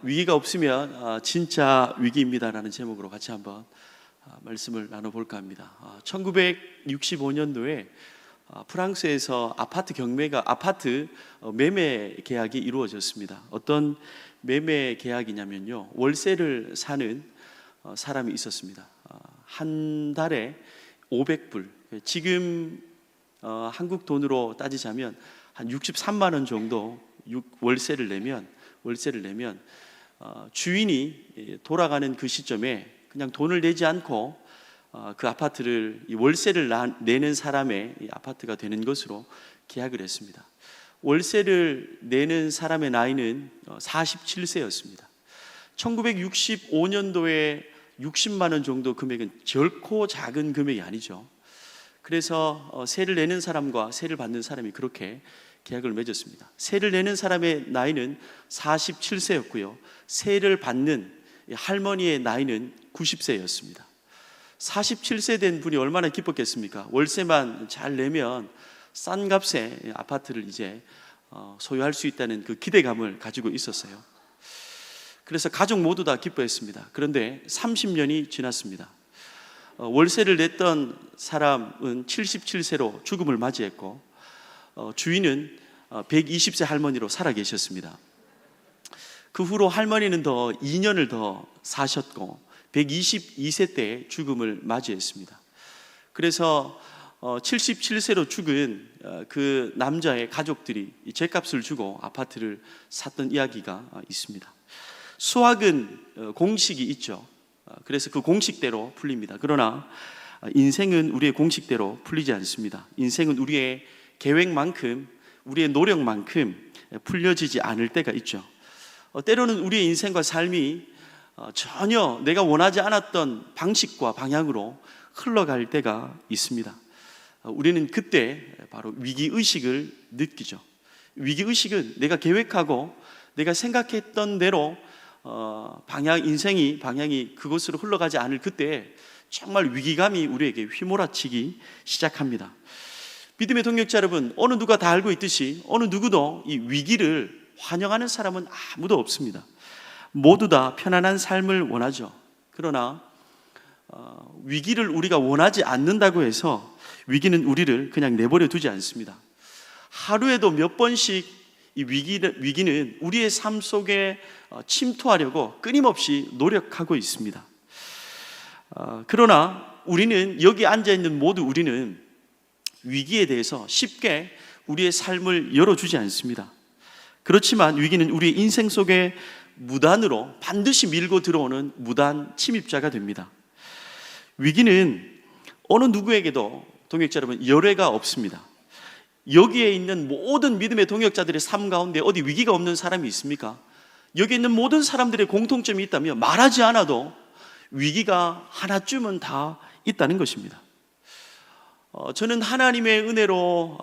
위기가 없으면 진짜 위기입니다라는 제목으로 같이 한번 말씀을 나눠볼까 합니다. 1965년도에 프랑스에서 아파트 매매 계약이 이루어졌습니다. 어떤 매매 계약이냐면요, 월세를 사는 사람이 있었습니다. 한 달에 500불, 지금 한국 돈으로 따지자면 한 63만 원 정도 월세를 내면 주인이 돌아가는 그 시점에 그냥 돈을 내지 않고 그 아파트를, 월세를 내는 사람의 아파트가 되는 것으로 계약을 했습니다. 월세를 내는 사람의 나이는 47세였습니다. 1965년도에 60만 원 정도 금액은 결코 작은 금액이 아니죠. 그래서 세를 내는 사람과 세를 받는 사람이 그렇게 계약을 맺었습니다. 세를 내는 사람의 나이는 47세였고요. 세를 받는 할머니의 나이는 90세였습니다. 47세 된 분이 얼마나 기뻤겠습니까? 월세만 잘 내면 싼 값에 아파트를 이제 소유할 수 있다는 그 기대감을 가지고 있었어요. 그래서 가족 모두 다 기뻐했습니다. 그런데 30년이 지났습니다. 월세를 냈던 사람은 77세로 죽음을 맞이했고, 주인은 120세 할머니로 살아계셨습니다. 그 후로 할머니는 2년을 더 사셨고 122세 때 죽음을 맞이했습니다. 그래서 77세로 죽은 그 남자의 가족들이 죗값을 주고 아파트를 샀던 이야기가 있습니다. 수학은 공식이 있죠. 그래서 그 공식대로 풀립니다. 그러나 인생은 우리의 공식대로 풀리지 않습니다. 인생은 우리의 계획만큼, 우리의 노력만큼 풀려지지 않을 때가 있죠. 때로는 우리의 인생과 삶이 전혀 내가 원하지 않았던 방식과 방향으로 흘러갈 때가 있습니다. 우리는 그때 바로 위기의식을 느끼죠. 위기의식은 내가 계획하고 내가 생각했던 대로 방향이 그곳으로 흘러가지 않을 그때 정말 위기감이 우리에게 휘몰아치기 시작합니다. 믿음의 동역자 여러분, 어느 누가 다 알고 있듯이 어느 누구도 이 위기를 환영하는 사람은 아무도 없습니다. 모두 다 편안한 삶을 원하죠. 그러나 위기를 우리가 원하지 않는다고 해서 위기는 우리를 그냥 내버려 두지 않습니다. 하루에도 몇 번씩 이 위기는 우리의 삶 속에 침투하려고 끊임없이 노력하고 있습니다. 그러나 우리는, 여기 앉아있는 모두 우리는 위기에 대해서 쉽게 우리의 삶을 열어주지 않습니다. 그렇지만 위기는 우리의 인생 속에 무단으로 반드시 밀고 들어오는 무단 침입자가 됩니다. 위기는 어느 누구에게도, 동역자 여러분, 열애가 없습니다. 여기에 있는 모든 믿음의 동역자들의 삶 가운데 어디 위기가 없는 사람이 있습니까? 여기 있는 모든 사람들의 공통점이 있다면 말하지 않아도 위기가 하나쯤은 다 있다는 것입니다. 저는 하나님의 은혜로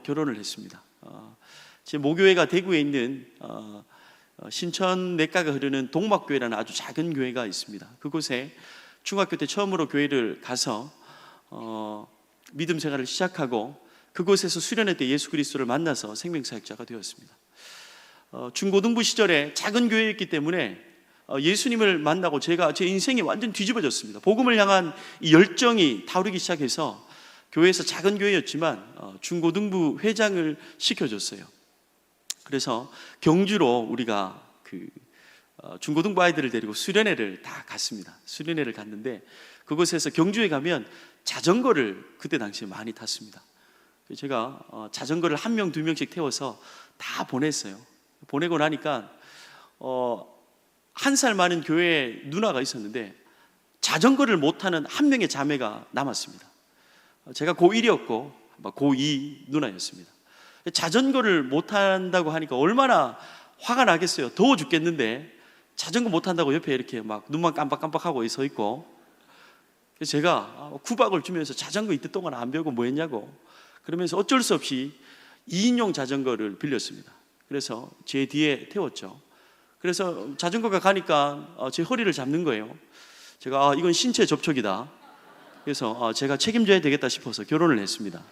결혼을 했습니다. 제 모교회가 대구에 있는 신천내가가 흐르는 동막교회라는 아주 작은 교회가 있습니다. 그곳에 중학교 때 처음으로 교회를 가서 믿음 생활을 시작하고 그곳에서 수련회 때 예수 그리스도를 만나서 생명사역자가 되었습니다. 중고등부 시절에 작은 교회였기 때문에 예수님을 만나고 제 인생이 완전 뒤집어졌습니다. 복음을 향한 이 열정이 타오르기 시작해서 교회에서 작은 교회였지만 중고등부 회장을 시켜줬어요. 그래서 경주로 우리가 중고등부 아이들을 데리고 수련회를 다 갔습니다. 수련회를 갔는데 그곳에서 경주에 가면 자전거를 그때 당시에 많이 탔습니다. 제가 자전거를 한 명, 두 명씩 태워서 다 보냈어요. 보내고 나니까 한 살 많은 교회 누나가 있었는데 자전거를 못 타는 한 명의 자매가 남았습니다. 제가 고1이었고 고2 누나였습니다. 자전거를 못 탄다고 하니까 얼마나 화가 나겠어요. 더워 죽겠는데 자전거 못 탄다고 옆에 이렇게 막 눈만 깜빡깜빡하고 서 있고, 그래서 제가 구박을 주면서 자전거 이때 동안 안 배우고 뭐 했냐고 그러면서 어쩔 수 없이 2인용 자전거를 빌렸습니다. 그래서 제 뒤에 태웠죠. 그래서 자전거가 가니까 제 허리를 잡는 거예요. 제가 이건 신체 접촉이다. 그래서 제가 책임져야 되겠다 싶어서 결혼을 했습니다.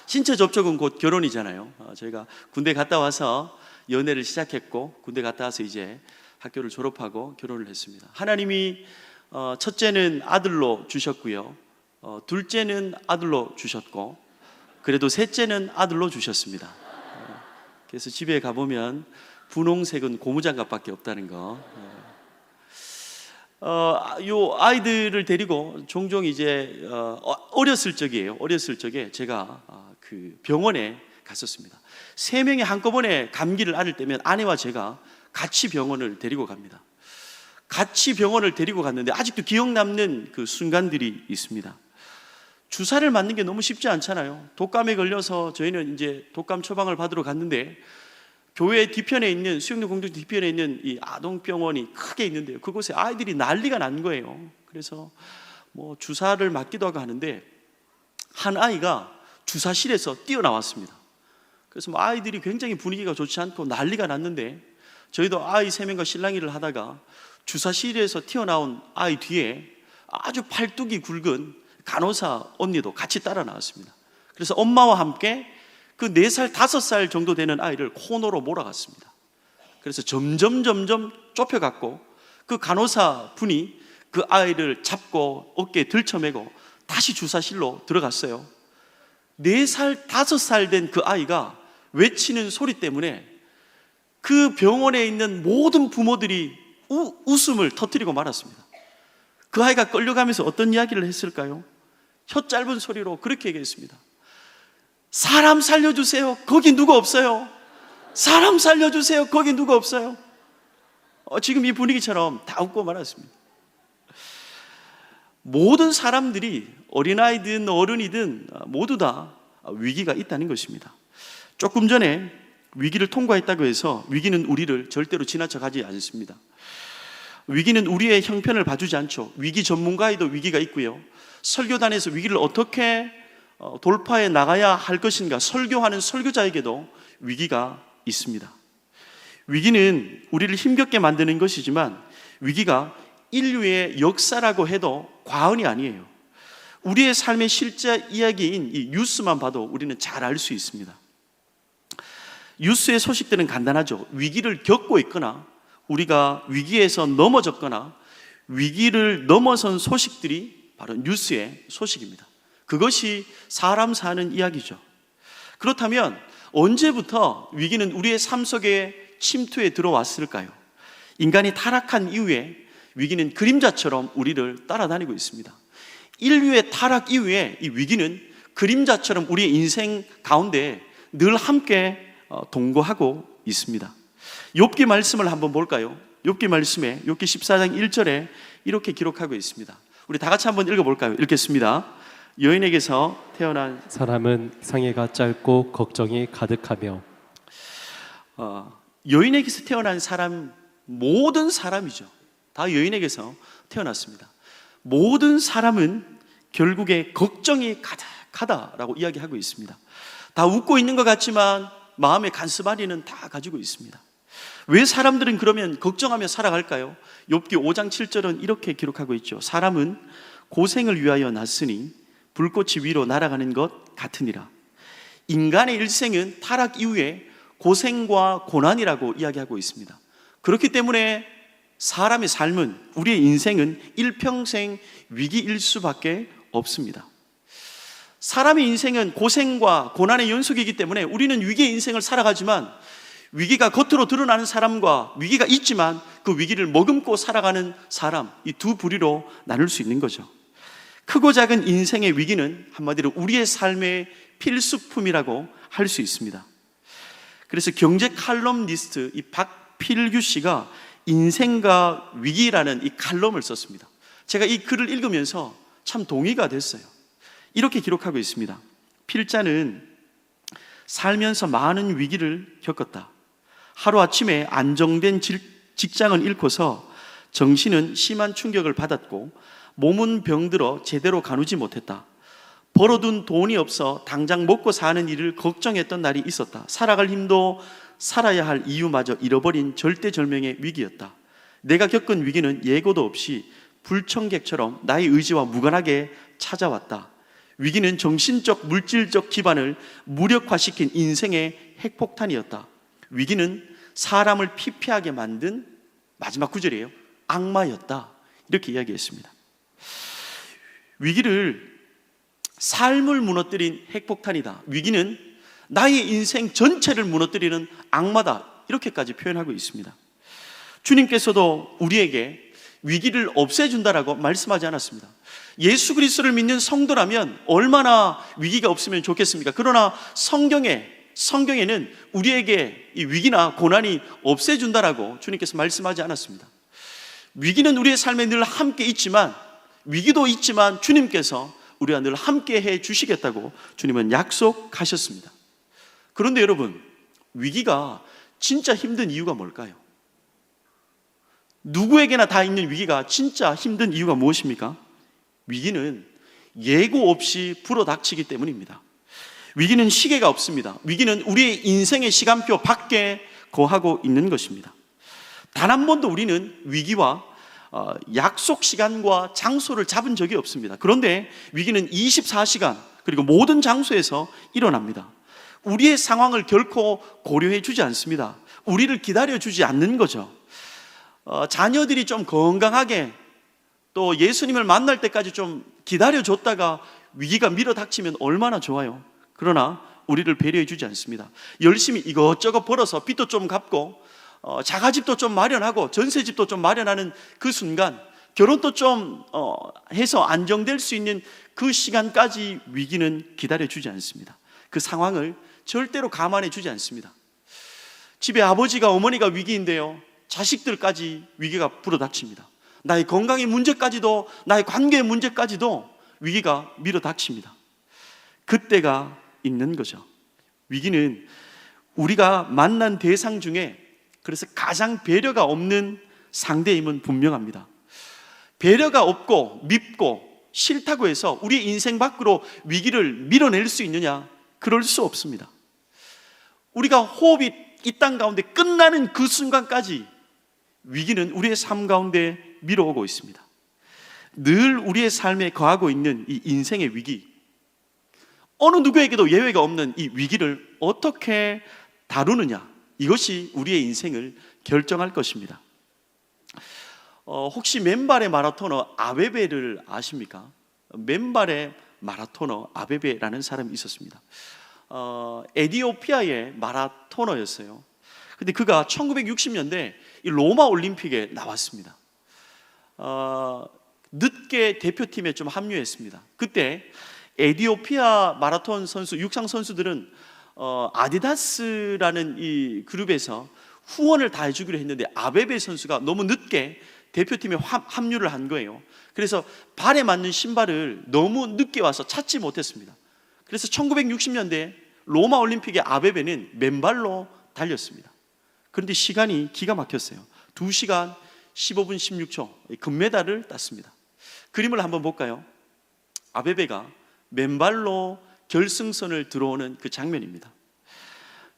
신체 접촉은 곧 결혼이잖아요. 제가 군대 갔다 와서 연애를 시작했고 군대 갔다 와서 이제 학교를 졸업하고 결혼을 했습니다. 하나님이 첫째는 아들로 주셨고요, 둘째는 아들로 주셨고, 그래도 셋째는 아들로 주셨습니다. 그래서 집에 가보면 분홍색은 고무장갑밖에 없다는 거. 요 아이들을 데리고 종종 이제 어렸을 적에 제가 그 병원에 갔었습니다. 3명이 한꺼번에 감기를 앓을 때면 아내와 제가 같이 병원을 데리고 갑니다. 같이 병원을 데리고 갔는데 아직도 기억 남는 그 순간들이 있습니다. 주사를 맞는 게 너무 쉽지 않잖아요. 독감에 걸려서 저희는 이제 독감 처방을 받으러 갔는데, 교회 뒤편에 있는, 수영동 공동 뒤편에 있는 이 아동병원이 크게 있는데요, 그곳에 아이들이 난리가 난 거예요. 그래서 뭐 주사를 맞기도 하고 하는데 한 아이가 주사실에서 뛰어나왔습니다. 그래서 뭐 아이들이 굉장히 분위기가 좋지 않고 난리가 났는데, 저희도 아이 3명과 실랑이를 하다가 주사실에서 튀어나온 아이 뒤에 아주 팔뚝이 굵은 간호사 언니도 같이 따라 나왔습니다. 그래서 엄마와 함께 그 4살, 5살 정도 되는 아이를 코너로 몰아갔습니다. 그래서 점점 좁혀갔고, 그 간호사 분이 그 아이를 잡고 어깨에 들쳐매고 다시 주사실로 들어갔어요. 4살, 5살 된 그 아이가 외치는 소리 때문에 그 병원에 있는 모든 부모들이 웃음을 터뜨리고 말았습니다. 그 아이가 끌려가면서 어떤 이야기를 했을까요? 혀 짧은 소리로 그렇게 얘기했습니다. 사람 살려주세요. 거기 누가 없어요. 사람 살려주세요. 거기 누가 없어요. 지금 이 분위기처럼 다 웃고 말았습니다. 모든 사람들이, 어린아이든 어른이든 모두 다 위기가 있다는 것입니다. 조금 전에 위기를 통과했다고 해서 위기는 우리를 절대로 지나쳐 가지 않습니다. 위기는 우리의 형편을 봐주지 않죠. 위기 전문가에도 위기가 있고요, 설교단에서 위기를 어떻게 돌파해 나가야 할 것인가 설교하는 설교자에게도 위기가 있습니다. 위기는 우리를 힘겹게 만드는 것이지만 위기가 인류의 역사라고 해도 과언이 아니에요. 우리의 삶의 실제 이야기인 이 뉴스만 봐도 우리는 잘 알 수 있습니다. 뉴스의 소식들은 간단하죠. 위기를 겪고 있거나 우리가 위기에서 넘어졌거나 위기를 넘어선 소식들이 바로 뉴스의 소식입니다. 그것이 사람 사는 이야기죠. 그렇다면 언제부터 위기는 우리의 삶 속에 침투해 들어왔을까요? 인간이 타락한 이후에 위기는 그림자처럼 우리를 따라다니고 있습니다. 인류의 타락 이후에 이 위기는 그림자처럼 우리의 인생 가운데 늘 함께 동거하고 있습니다. 욥기 말씀을 한번 볼까요? 욥기 말씀에 욥기 14장 1절에 이렇게 기록하고 있습니다. 우리 다 같이 한번 읽어볼까요? 읽겠습니다. 여인에게서 태어난 사람은 상해가 짧고 걱정이 가득하며. 여인에게서 태어난 사람, 모든 사람이죠. 다 여인에게서 태어났습니다. 모든 사람은 결국에 걱정이 가득하다라고 이야기하고 있습니다. 다 웃고 있는 것 같지만 마음의 간스바리는 다 가지고 있습니다. 왜 사람들은 그러면 걱정하며 살아갈까요? 욥기 5장 7절은 이렇게 기록하고 있죠. 사람은 고생을 위하여 났으니 불꽃이 위로 날아가는 것 같으니라. 인간의 일생은 타락 이후에 고생과 고난이라고 이야기하고 있습니다. 그렇기 때문에 사람의 삶은, 우리의 인생은 일평생 위기일 수밖에 없습니다. 사람의 인생은 고생과 고난의 연속이기 때문에 우리는 위기의 인생을 살아가지만, 위기가 겉으로 드러나는 사람과 위기가 있지만 그 위기를 머금고 살아가는 사람, 이 두 부류로 나눌 수 있는 거죠. 크고 작은 인생의 위기는 한마디로 우리의 삶의 필수품이라고 할 수 있습니다. 그래서 경제 칼럼니스트 이 박필규 씨가 인생과 위기라는 이 칼럼을 썼습니다. 제가 이 글을 읽으면서 참 동의가 됐어요. 이렇게 기록하고 있습니다. 필자는 살면서 많은 위기를 겪었다. 하루아침에 안정된 직장을 잃고서 정신은 심한 충격을 받았고 몸은 병들어 제대로 가누지 못했다. 벌어둔 돈이 없어 당장 먹고 사는 일을 걱정했던 날이 있었다. 살아갈 힘도 살아야 할 이유마저 잃어버린 절대절명의 위기였다. 내가 겪은 위기는 예고도 없이 불청객처럼 나의 의지와 무관하게 찾아왔다. 위기는 정신적, 물질적 기반을 무력화시킨 인생의 핵폭탄이었다. 위기는 사람을 피폐하게 만든 마지막 구절이에요. 악마였다. 이렇게 이야기했습니다. 위기를 삶을 무너뜨린 핵폭탄이다. 위기는 나의 인생 전체를 무너뜨리는 악마다. 이렇게까지 표현하고 있습니다. 주님께서도 우리에게 위기를 없애준다라고 말씀하지 않았습니다. 예수 그리스도를 믿는 성도라면 얼마나 위기가 없으면 좋겠습니까? 그러나 성경에는 우리에게 이 위기나 고난이 없애준다라고 주님께서 말씀하지 않았습니다. 위기는 우리의 삶에 늘 함께 있지만, 위기도 있지만 주님께서 우리와 늘 함께 해 주시겠다고 주님은 약속하셨습니다. 그런데 여러분, 위기가 진짜 힘든 이유가 뭘까요? 누구에게나 다 있는 위기가 진짜 힘든 이유가 무엇입니까? 위기는 예고 없이 불어닥치기 때문입니다. 위기는 시계가 없습니다. 위기는 우리의 인생의 시간표 밖에 거하고 있는 것입니다. 단 한 번도 우리는 위기와 약속 시간과 장소를 잡은 적이 없습니다. 그런데 위기는 24시간 그리고 모든 장소에서 일어납니다. 우리의 상황을 결코 고려해 주지 않습니다. 우리를 기다려 주지 않는 거죠. 자녀들이 좀 건강하게 또 예수님을 만날 때까지 좀 기다려줬다가 위기가 밀어닥치면 얼마나 좋아요. 그러나 우리를 배려해 주지 않습니다. 열심히 이것저것 벌어서 빚도 좀 갚고 자가집도 좀 마련하고 전세집도 좀 마련하는 그 순간, 결혼도 좀 해서 안정될 수 있는 그 시간까지 위기는 기다려 주지 않습니다. 그 상황을 절대로 감안해 주지 않습니다. 집에 아버지가 어머니가 위기인데요, 자식들까지 위기가 불어닥칩니다. 나의 건강의 문제까지도, 나의 관계의 문제까지도 위기가 밀어닥칩니다. 그때가 있는 거죠. 위기는 우리가 만난 대상 중에 그래서 가장 배려가 없는 상대임은 분명합니다. 배려가 없고 밉고 싫다고 해서 우리 인생 밖으로 위기를 밀어낼 수 있느냐? 그럴 수 없습니다. 우리가 호흡이 이 땅 가운데 끝나는 그 순간까지 위기는 우리의 삶 가운데 밀어오고 있습니다. 늘 우리의 삶에 거하고 있는 이 인생의 위기, 어느 누구에게도 예외가 없는 이 위기를 어떻게 다루느냐, 이것이 우리의 인생을 결정할 것입니다. 혹시 맨발의 마라토너 아베베를 아십니까? 맨발의 마라토너 아베베라는 사람이 있었습니다. 에티오피아의 마라토너였어요. 근데 그가 1960년대 이 로마 올림픽에 나왔습니다. 늦게 대표팀에 좀 합류했습니다. 그때 에티오피아 마라톤 선수, 육상 선수들은 아디다스라는 이 그룹에서 후원을 다 해주기로 했는데 아베베 선수가 너무 늦게 대표팀에 합류를 한 거예요. 그래서 발에 맞는 신발을 너무 늦게 와서 찾지 못했습니다. 그래서 1960년대 로마 올림픽의 아베베는 맨발로 달렸습니다. 그런데 시간이 기가 막혔어요. 2시간 15분 16초 금메달을 땄습니다. 그림을 한번 볼까요? 아베베가 맨발로 결승선을 들어오는 그 장면입니다.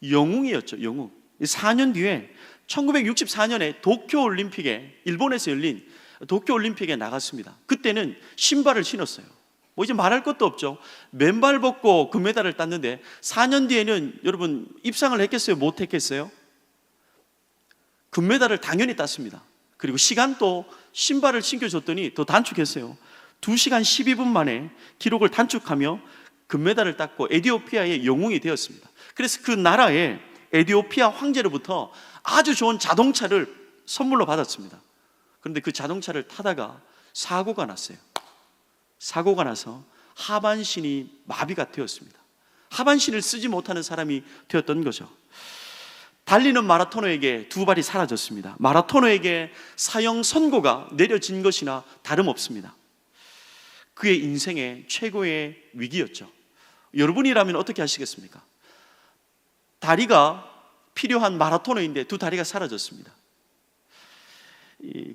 영웅이었죠. 영웅. 4년 뒤에 1964년에 도쿄올림픽에, 일본에서 열린 도쿄올림픽에 나갔습니다. 그때는 신발을 신었어요. 뭐 이제 말할 것도 없죠. 맨발 벗고 금메달을 땄는데 4년 뒤에는 여러분 입상을 했겠어요? 못 했겠어요? 금메달을 당연히 땄습니다. 그리고 시간도 신발을 신겨줬더니 더 단축했어요. 2시간 12분 만에 기록을 단축하며 금메달을 땄고 에티오피아의 영웅이 되었습니다. 그래서 그 나라의 에티오피아 황제로부터 아주 좋은 자동차를 선물로 받았습니다. 그런데 그 자동차를 타다가 사고가 났어요. 사고가 나서 하반신이 마비가 되었습니다. 하반신을 쓰지 못하는 사람이 되었던 거죠. 달리는 마라토너에게 두 발이 사라졌습니다. 마라토너에게 사형 선고가 내려진 것이나 다름없습니다. 그의 인생의 최고의 위기였죠. 여러분이라면 어떻게 하시겠습니까? 다리가 필요한 마라토너인데 두 다리가 사라졌습니다.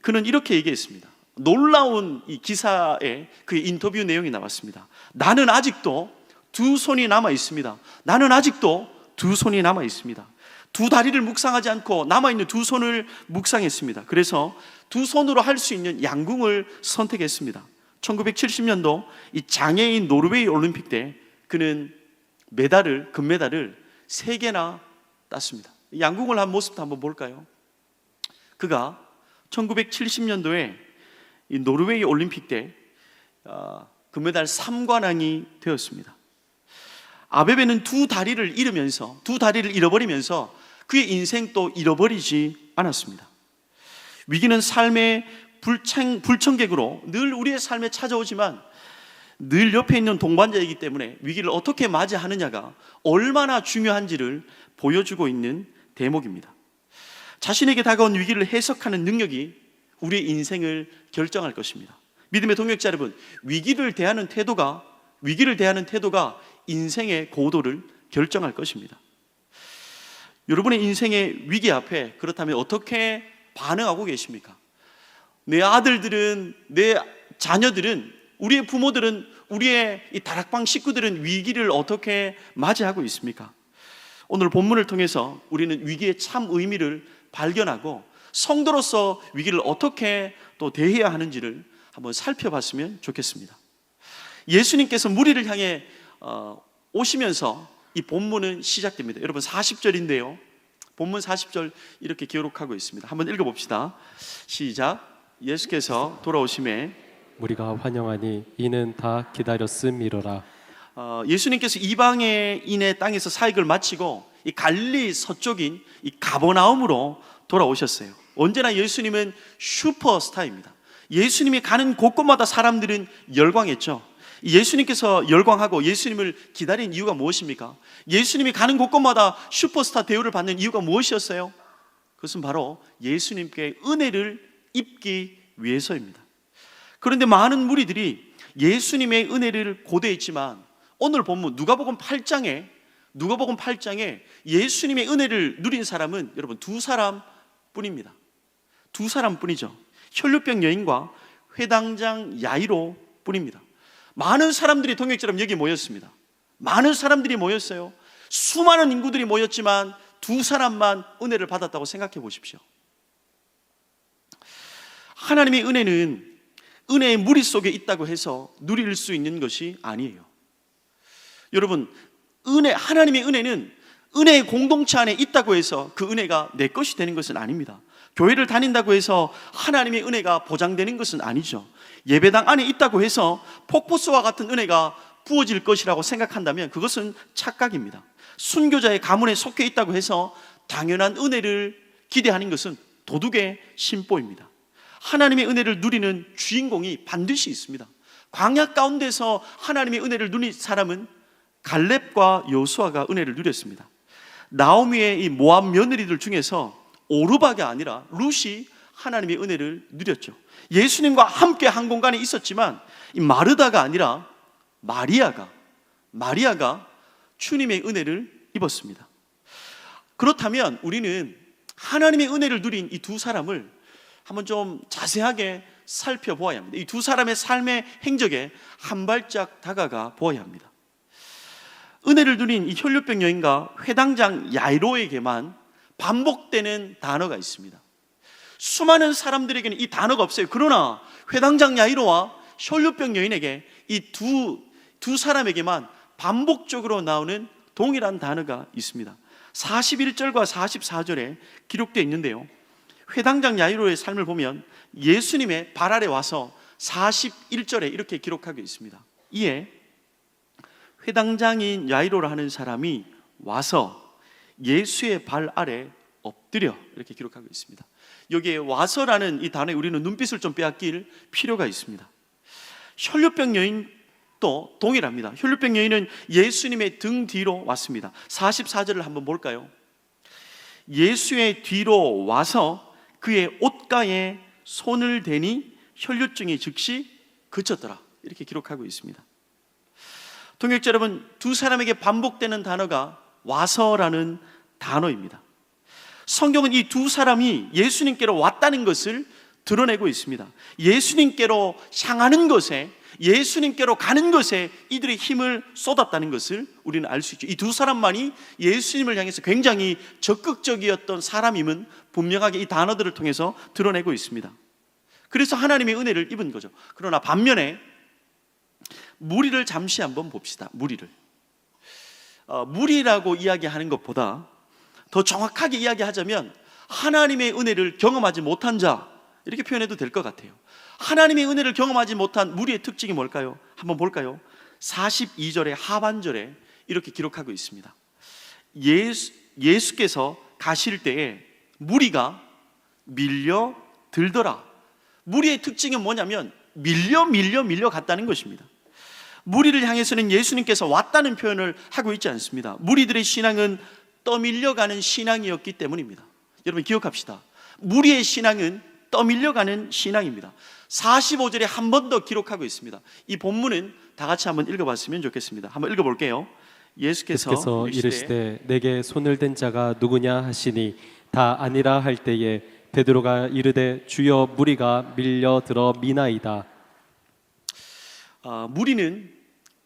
그는 이렇게 얘기했습니다. 놀라운 이 기사에 그의 인터뷰 내용이 나왔습니다. 나는 아직도 두 손이 남아 있습니다. 나는 아직도 두 손이 남아 있습니다. 두 다리를 묵상하지 않고 남아있는 두 손을 묵상했습니다. 그래서 두 손으로 할 수 있는 양궁을 선택했습니다. 1970년도 이 장애인 노르웨이 올림픽 때 그는 금메달을 3개나 땄습니다. 양궁을 한 모습도 한번 볼까요? 그가 1970년도에 이 노르웨이 올림픽 때 금메달 3관왕이 되었습니다. 아베베는 두 다리를 잃어버리면서 그의 인생도 잃어버리지 않았습니다. 위기는 삶의 불청객으로 늘 우리의 삶에 찾아오지만 늘 옆에 있는 동반자이기 때문에 위기를 어떻게 맞이하느냐가 얼마나 중요한지를 보여주고 있는 대목입니다. 자신에게 다가온 위기를 해석하는 능력이 우리의 인생을 결정할 것입니다. 믿음의 동역자 여러분, 위기를 대하는 태도가 인생의 고도를 결정할 것입니다. 여러분의 인생의 위기 앞에 그렇다면 어떻게 반응하고 계십니까? 내 아들들은, 내 자녀들은, 우리의 부모들은, 우리의 이 다락방 식구들은 위기를 어떻게 맞이하고 있습니까? 오늘 본문을 통해서 우리는 위기의 참 의미를 발견하고 성도로서 위기를 어떻게 또 대해야 하는지를 한번 살펴봤으면 좋겠습니다. 예수님께서 무리를 향해 오시면서 이 본문은 시작됩니다. 여러분 40절인데요. 본문 40절 이렇게 기록하고 있습니다. 한번 읽어봅시다. 시작. 예수께서 돌아오심에 우리가 환영하니 이는 다 기다렸음이로라. 예수님께서 이방인의 땅에서 사역을 마치고 이 갈릴리 서쪽인 이 가버나움으로 돌아오셨어요. 언제나 예수님은 슈퍼스타입니다. 예수님이 가는 곳곳마다 사람들은 열광했죠. 예수님께서 열광하고 예수님을 기다린 이유가 무엇입니까? 예수님이 가는 곳곳마다 슈퍼스타 대우를 받는 이유가 무엇이었어요? 그것은 바로 예수님께 은혜를 입기 위해서입니다. 그런데 많은 무리들이 예수님의 은혜를 고대했지만 오늘 본문 누가복음 8장에 예수님의 은혜를 누린 사람은 여러분 두 사람뿐입니다. 두 사람뿐이죠. 혈루병 여인과 회당장 야이로 뿐입니다. 많은 사람들이 동역자럼 여기 모였습니다. 많은 사람들이 모였어요. 수많은 인구들이 모였지만 두 사람만 은혜를 받았다고 생각해 보십시오. 하나님의 은혜는 은혜의 무리 속에 있다고 해서 누릴 수 있는 것이 아니에요. 여러분, 하나님의 은혜는 은혜의 공동체 안에 있다고 해서 그 은혜가 내 것이 되는 것은 아닙니다. 교회를 다닌다고 해서 하나님의 은혜가 보장되는 것은 아니죠. 예배당 안에 있다고 해서 폭포수와 같은 은혜가 부어질 것이라고 생각한다면 그것은 착각입니다. 순교자의 가문에 속해 있다고 해서 당연한 은혜를 기대하는 것은 도둑의 심보입니다. 하나님의 은혜를 누리는 주인공이 반드시 있습니다. 광야 가운데서 하나님의 은혜를 누린 사람은 갈렙과 여호수아가 은혜를 누렸습니다. 나오미의 이 모압 며느리들 중에서 오르바가 아니라 룻이 하나님의 은혜를 누렸죠. 예수님과 함께 한 공간에 있었지만 이 마르다가 아니라 마리아가 주님의 은혜를 입었습니다. 그렇다면 우리는 하나님의 은혜를 누린 이 두 사람을 한번 좀 자세하게 살펴보아야 합니다. 이 두 사람의 삶의 행적에 한 발짝 다가가 보아야 합니다. 은혜를 누린 이 혈루병 여인과 회당장 야이로에게만 반복되는 단어가 있습니다. 수많은 사람들에게는 이 단어가 없어요. 그러나 회당장 야이로와 혈루병 여인에게 이 두 사람에게만 반복적으로 나오는 동일한 단어가 있습니다. 41절과 44절에 기록되어 있는데요. 회당장 야이로의 삶을 보면 예수님의 발 아래 와서 41절에 이렇게 기록하고 있습니다. 이에 회당장인 야이로라 하는 사람이 와서 예수의 발 아래 엎드려 이렇게 기록하고 있습니다. 여기에 와서라는 이 단어에 우리는 눈빛을 좀 빼앗길 필요가 있습니다. 혈루병 여인도 동일합니다. 혈루병 여인은 예수님의 등 뒤로 왔습니다. 44절을 한번 볼까요? 예수의 뒤로 와서 그의 옷가에 손을 대니 혈루증이 즉시 그쳤더라 이렇게 기록하고 있습니다. 동역자 여러분, 두 사람에게 반복되는 단어가 와서라는 단어입니다. 성경은 이 두 사람이 예수님께로 왔다는 것을 드러내고 있습니다. 예수님께로 향하는 것에, 예수님께로 가는 것에 이들의 힘을 쏟았다는 것을 우리는 알 수 있죠. 이 두 사람만이 예수님을 향해서 굉장히 적극적이었던 사람임은 분명하게 이 단어들을 통해서 드러내고 있습니다. 그래서 하나님의 은혜를 입은 거죠. 그러나 반면에 무리를 잠시 한번 봅시다. 무리라고 이야기하는 것보다 더 정확하게 이야기하자면 하나님의 은혜를 경험하지 못한 자, 이렇게 표현해도 될 것 같아요. 하나님의 은혜를 경험하지 못한 무리의 특징이 뭘까요? 한번 볼까요? 42절의 하반절에 이렇게 기록하고 있습니다. 예수께서 가실 때에 무리가 밀려 들더라. 무리의 특징은 뭐냐면 밀려 갔다는 것입니다. 무리를 향해서는 예수님께서 왔다는 표현을 하고 있지 않습니다. 무리들의 신앙은 떠밀려가는 신앙이었기 때문입니다. 여러분 기억합시다. 무리의 신앙은 떠밀려가는 신앙입니다. 45절에 한 번 더 기록하고 있습니다. 이 본문은 다 같이 한번 읽어봤으면 좋겠습니다. 한번 읽어볼게요. 예수께서 이르시되 내게 손을 댄 자가 누구냐 하시니 다 아니라 할 때에 베드로가 이르되 주여 무리가 밀려들어 미나이다. 무리는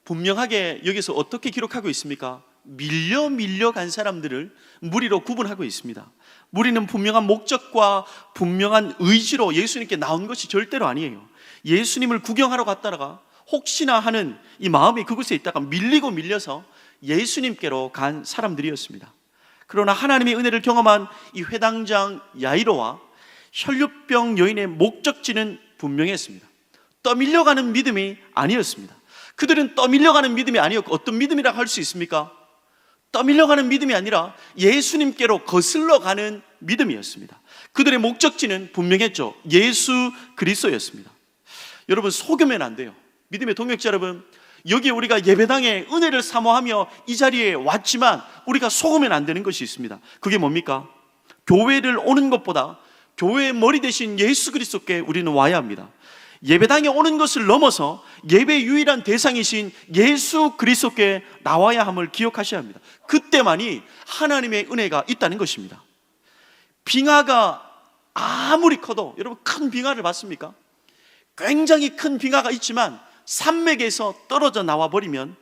분명하게 여기서 어떻게 기록하고 있습니까? 밀려간 사람들을 무리로 구분하고 있습니다. 무리는 분명한 목적과 분명한 의지로 예수님께 나온 것이 절대로 아니에요. 예수님을 구경하러 갔다가 혹시나 하는 이 마음이 그곳에 있다가 밀려서 예수님께로 간 사람들이었습니다. 그러나 하나님의 은혜를 경험한 이 회당장 야이로와 혈류병 여인의 목적지는 분명했습니다. 떠밀려가는 믿음이 아니었습니다. 그들은 떠밀려가는 믿음이 아니었고 어떤 믿음이라고 할 수 있습니까? 떠밀려가는 믿음이 아니라 예수님께로 거슬러 가는 믿음이었습니다. 그들의 목적지는 분명했죠. 예수 그리스도였습니다. 여러분 속으면 안 돼요. 믿음의 동역자 여러분, 여기 우리가 예배당에 은혜를 사모하며 이 자리에 왔지만 우리가 속으면 안 되는 것이 있습니다. 그게 뭡니까? 교회를 오는 것보다 교회의 머리 대신 예수 그리스도께 우리는 와야 합니다. 예배당에 오는 것을 넘어서 예배의 유일한 대상이신 예수 그리스도께 나와야 함을 기억하셔야 합니다. 그때만이 하나님의 은혜가 있다는 것입니다. 빙하가 아무리 커도, 여러분 큰 빙하를 봤습니까? 굉장히 큰 빙하가 있지만 산맥에서 떨어져 나와 버리면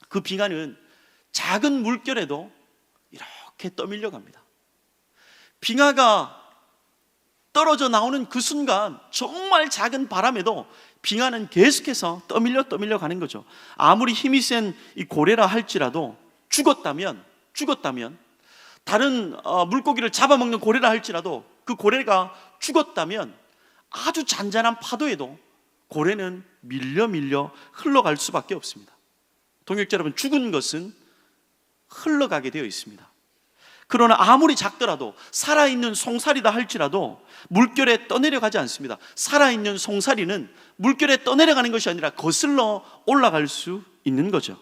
그 빙하는 작은 물결에도 이렇게 떠밀려 갑니다. 빙하가 떨어져 나오는 그 순간 정말 작은 바람에도 빙하는 계속해서 떠밀려 가는 거죠. 아무리 힘이 센 이 고래라 할지라도 죽었다면 다른 물고기를 잡아먹는 고래라 할지라도 그 고래가 죽었다면 아주 잔잔한 파도에도 고래는 밀려 흘러갈 수밖에 없습니다. 동역자 여러분, 죽은 것은 흘러가게 되어 있습니다. 그러나 아무리 작더라도 살아있는 송사리다 할지라도 물결에 떠내려가지 않습니다. 살아있는 송사리는 물결에 떠내려가는 것이 아니라 거슬러 올라갈 수 있는 거죠.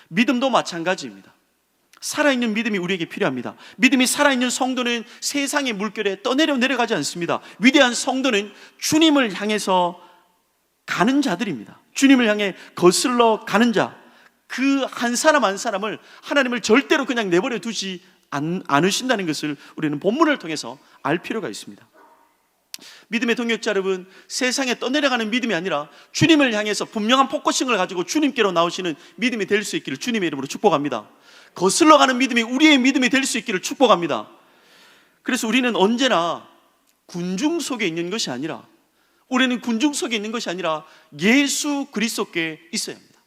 믿음도 마찬가지입니다. 살아있는 믿음이 우리에게 필요합니다. 믿음이 살아있는 성도는 세상의 물결에 내려가지 않습니다. 위대한 성도는 주님을 향해서 가는 자들입니다. 주님을 향해 거슬러 가는 자, 그 한 사람 한 사람을 하나님을 절대로 그냥 내버려 두지 않으신다는 것을 우리는 본문을 통해서 알 필요가 있습니다. 믿음의 동역자 여러분, 세상에 떠내려가는 믿음이 아니라 주님을 향해서 분명한 포커싱을 가지고 주님께로 나오시는 믿음이 될 수 있기를 주님의 이름으로 축복합니다. 거슬러가는 믿음이 우리의 믿음이 될 수 있기를 축복합니다. 그래서 우리는 언제나 군중 속에 있는 것이 아니라 예수 그리스도께 있어야 합니다.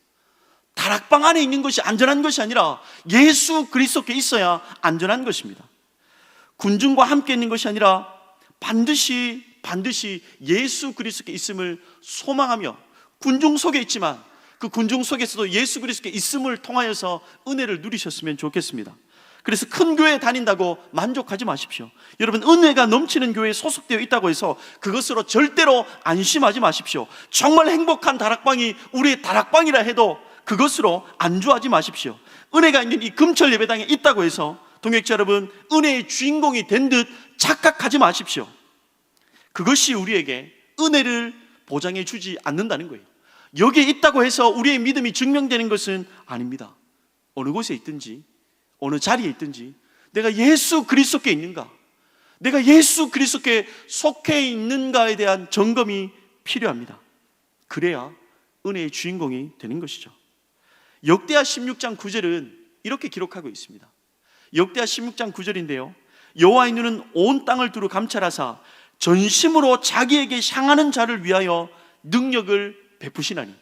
다락방 안에 있는 것이 안전한 것이 아니라 예수 그리스도께 있어야 안전한 것입니다. 군중과 함께 있는 것이 아니라 반드시 예수 그리스도께 있음을 소망하며 군중 속에 있지만 그 군중 속에서도 예수 그리스도께 있음을 통하여서 은혜를 누리셨으면 좋겠습니다. 그래서 큰 교회에 다닌다고 만족하지 마십시오. 여러분, 은혜가 넘치는 교회에 소속되어 있다고 해서 그것으로 절대로 안심하지 마십시오. 정말 행복한 다락방이 우리의 다락방이라 해도 그것으로 안주하지 마십시오. 은혜가 있는 이 금철 예배당에 있다고 해서 동역자 여러분, 은혜의 주인공이 된 듯 착각하지 마십시오. 그것이 우리에게 은혜를 보장해 주지 않는다는 거예요. 여기에 있다고 해서 우리의 믿음이 증명되는 것은 아닙니다. 어느 곳에 있든지 어느 자리에 있든지 내가 예수 그리스도께 있는가, 내가 예수 그리스도께 속해 있는가에 대한 점검이 필요합니다. 그래야 은혜의 주인공이 되는 것이죠. 역대하 16장 9절은 이렇게 기록하고 있습니다. 역대하 16장 9절인데요, 여호와의 눈은 온 땅을 두루 감찰하사 전심으로 자기에게 향하는 자를 위하여 능력을 베푸시나니,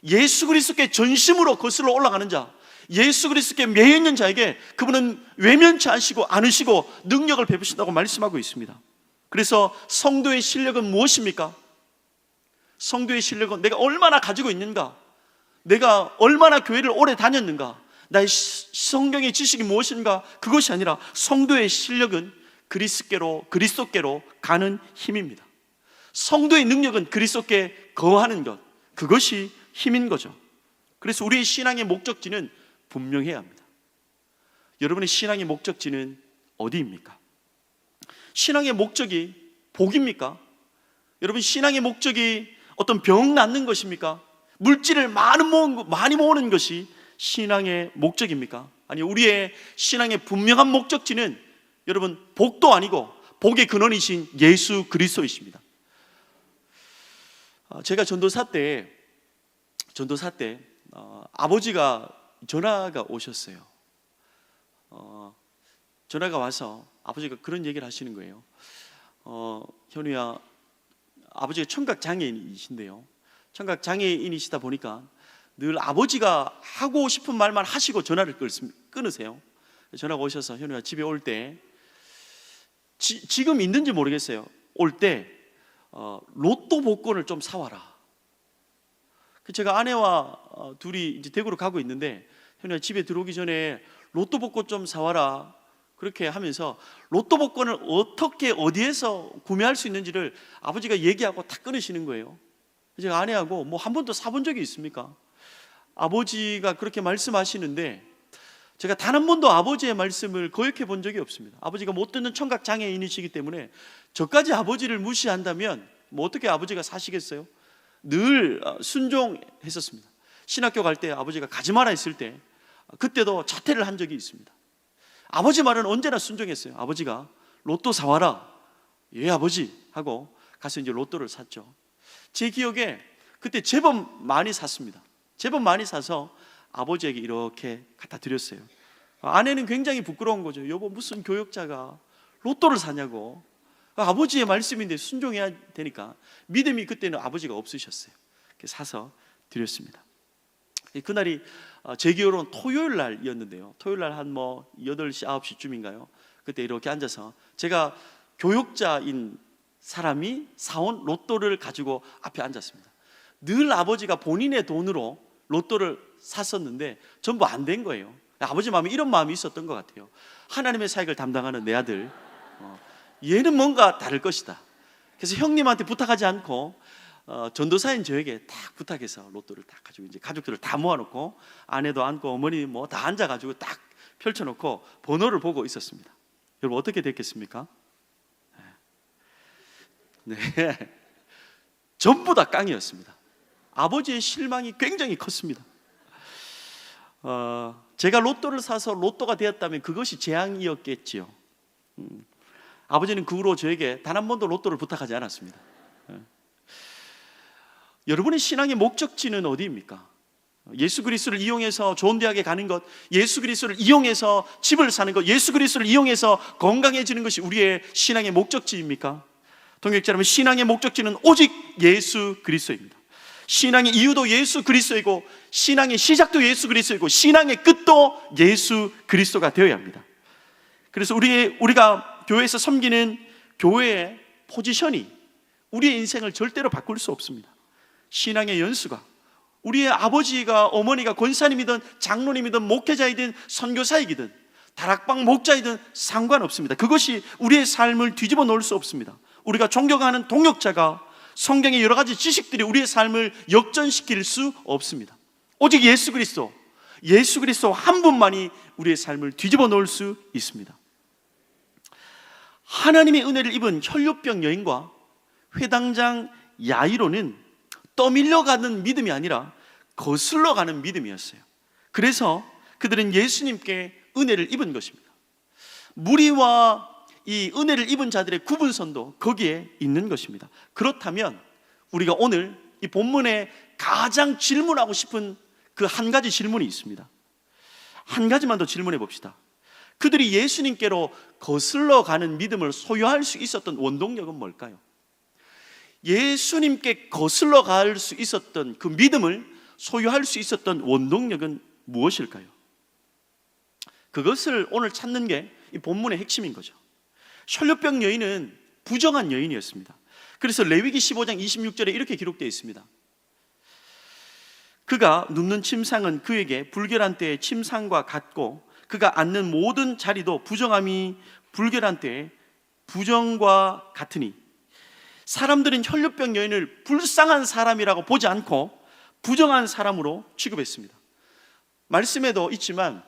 예수 그리스도께 전심으로 거슬러 올라가는 자, 예수 그리스도께 매여 있는 자에게 그분은 외면치 않으시고 능력을 베푸신다고 말씀하고 있습니다. 그래서 성도의 실력은 무엇입니까? 성도의 실력은 내가 얼마나 가지고 있는가, 내가 얼마나 교회를 오래 다녔는가, 나의 성경의 지식이 무엇인가, 그것이 아니라 성도의 실력은 그리스도께로 가는 힘입니다. 성도의 능력은 그리스도께 거하는 것, 그것이 힘인 거죠. 그래서 우리의 신앙의 목적지는 분명해야 합니다. 여러분의 신앙의 목적지는 어디입니까? 신앙의 목적이 복입니까? 여러분, 신앙의 목적이 어떤 병 낫는 것입니까? 물질을 많이 모으는 것이 신앙의 목적입니까? 아니, 우리의 신앙의 분명한 목적지는 여러분, 복도 아니고 복의 근원이신 예수 그리스도이십니다. 제가 전도사 때 아버지가 전화가 오셨어요. 전화가 와서 아버지가 그런 얘기를 하시는 거예요. 현우야, 아버지가 청각장애인이신데요, 청각장애인이시다 보니까 늘 아버지가 하고 싶은 말만 하시고 전화를 끊으세요. 전화가 오셔서, 현우야, 집에 올 때, 지금 있는지 모르겠어요, 올 때 로또 복권을 좀 사와라. 제가 아내와 둘이 이제 대구로 가고 있는데, 현우야, 집에 들어오기 전에 로또 복권 좀 사와라, 그렇게 하면서 로또 복권을 어떻게 어디에서 구매할 수 있는지를 아버지가 얘기하고 탁 끊으시는 거예요. 제가 아내하고 뭐 한 번도 사본 적이 있습니까? 아버지가 그렇게 말씀하시는데 제가 단 한 번도 아버지의 말씀을 거역해 본 적이 없습니다. 아버지가 못 듣는 청각장애인이시기 때문에 저까지 아버지를 무시한다면 뭐 어떻게 아버지가 사시겠어요? 늘 순종했었습니다. 신학교 갈 때 아버지가 가지 마라 했을 때 그때도 자퇴를 한 적이 있습니다. 아버지 말은 언제나 순종했어요. 아버지가 로또 사와라, 예 아버지 하고 가서 이제 로또를 샀죠. 제 기억에 그때 제법 많이 샀습니다. 제법 많이 사서 아버지에게 이렇게 갖다 드렸어요. 아내는 굉장히 부끄러운 거죠. 여보, 무슨 교역자가 로또를 사냐고. 아버지의 말씀인데 순종해야 되니까. 믿음이 그때는 아버지가 없으셨어요. 사서 드렸습니다. 그날이 제 기억으로는 토요일 날이었는데요, 토요일 날 한 8시, 9시쯤인가요? 그때 이렇게 앉아서 제가 교역자인 사람이 사온 로또를 가지고 앞에 앉았습니다. 늘 아버지가 본인의 돈으로 로또를 샀었는데 전부 안 된 거예요. 아버지 마음에 이런 마음이 있었던 것 같아요. 하나님의 사역을 담당하는 내 아들, 얘는 뭔가 다를 것이다. 그래서 형님한테 부탁하지 않고 전도사인 저에게 딱 부탁해서 로또를 딱 가지고 이제 가족들을 다 모아놓고 아내도 앉고 어머니 뭐 다 앉아가지고 딱 펼쳐놓고 번호를 보고 있었습니다. 여러분, 어떻게 됐겠습니까? 네, 전부 다 깡이었습니다. 아버지의 실망이 굉장히 컸습니다. 제가 로또를 사서 로또가 되었다면 그것이 재앙이었겠지요. 아버지는 그 후로 저에게 단 한 번도 로또를 부탁하지 않았습니다. 여러분의 신앙의 목적지는 어디입니까? 예수 그리스도를 이용해서 좋은 대학에 가는 것, 예수 그리스도를 이용해서 집을 사는 것, 예수 그리스도를 이용해서 건강해지는 것이 우리의 신앙의 목적지입니까? 동역자라면 신앙의 목적지는 오직 예수 그리스도입니다. 신앙의 이유도 예수 그리스도이고, 신앙의 시작도 예수 그리스도이고, 신앙의 끝도 예수 그리스도가 되어야 합니다. 그래서 우리가 교회에서 섬기는 교회의 포지션이 우리의 인생을 절대로 바꿀 수 없습니다. 신앙의 연수가, 우리의 아버지가 어머니가 권사님이든 장로님이든 목회자이든 선교사이든 다락방 목자이든 상관없습니다. 그것이 우리의 삶을 뒤집어 놓을 수 없습니다. 우리가 존경하는 동역자가 성경의 여러 가지 지식들이 우리의 삶을 역전시킬 수 없습니다. 오직 예수 그리스도 한 분만이 우리의 삶을 뒤집어 놓을 수 있습니다. 하나님의 은혜를 입은 혈류병 여인과 회당장 야이로는 떠밀려가는 믿음이 아니라 거슬러 가는 믿음이었어요. 그래서 그들은 예수님께 은혜를 입은 것입니다. 무리와 이 은혜를 입은 자들의 구분선도 거기에 있는 것입니다. 그렇다면 우리가 오늘 이 본문에 가장 질문하고 싶은 그 한 가지 질문이 있습니다. 한 가지만 더 질문해 봅시다. 그들이 예수님께로 거슬러 가는 믿음을 소유할 수 있었던 원동력은 뭘까요? 예수님께 거슬러 갈 수 있었던 그 믿음을 소유할 수 있었던 원동력은 무엇일까요? 그것을 오늘 찾는 게 이 본문의 핵심인 거죠. 혈류병 여인은 부정한 여인이었습니다. 그래서 레위기 15장 26절에 이렇게 기록되어 있습니다. 그가 눕는 침상은 그에게 불결한 때의 침상과 같고 그가 앉는 모든 자리도 부정함이 불결한 때의 부정과 같으니 사람들은 혈류병 여인을 불쌍한 사람이라고 보지 않고 부정한 사람으로 취급했습니다. 말씀에도 있지만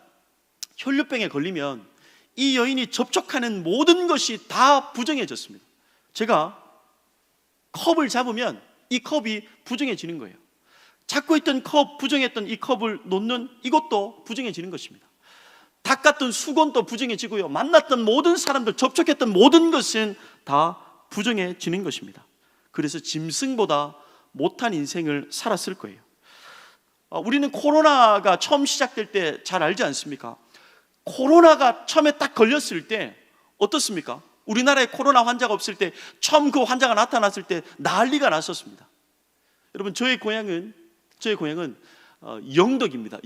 혈류병에 걸리면 이 여인이 접촉하는 모든 것이 다 부정해졌습니다. 제가 컵을 잡으면 이 컵이 부정해지는 거예요. 잡고 있던 컵, 부정했던 이 컵을 놓는 이것도 부정해지는 것입니다. 닦았던 수건도 부정해지고요. 만났던 모든 사람들, 접촉했던 모든 것은 다 부정해지는 것입니다. 그래서 짐승보다 못한 인생을 살았을 거예요. 우리는 코로나가 처음 시작될 때 잘 알지 않습니까? 코로나가 처음에 딱 걸렸을 때 어떻습니까? 우리나라에 코로나 환자가 없을 때 처음 그 환자가 나타났을 때 난리가 났었습니다. 여러분, 저의 고향은 영덕입니다.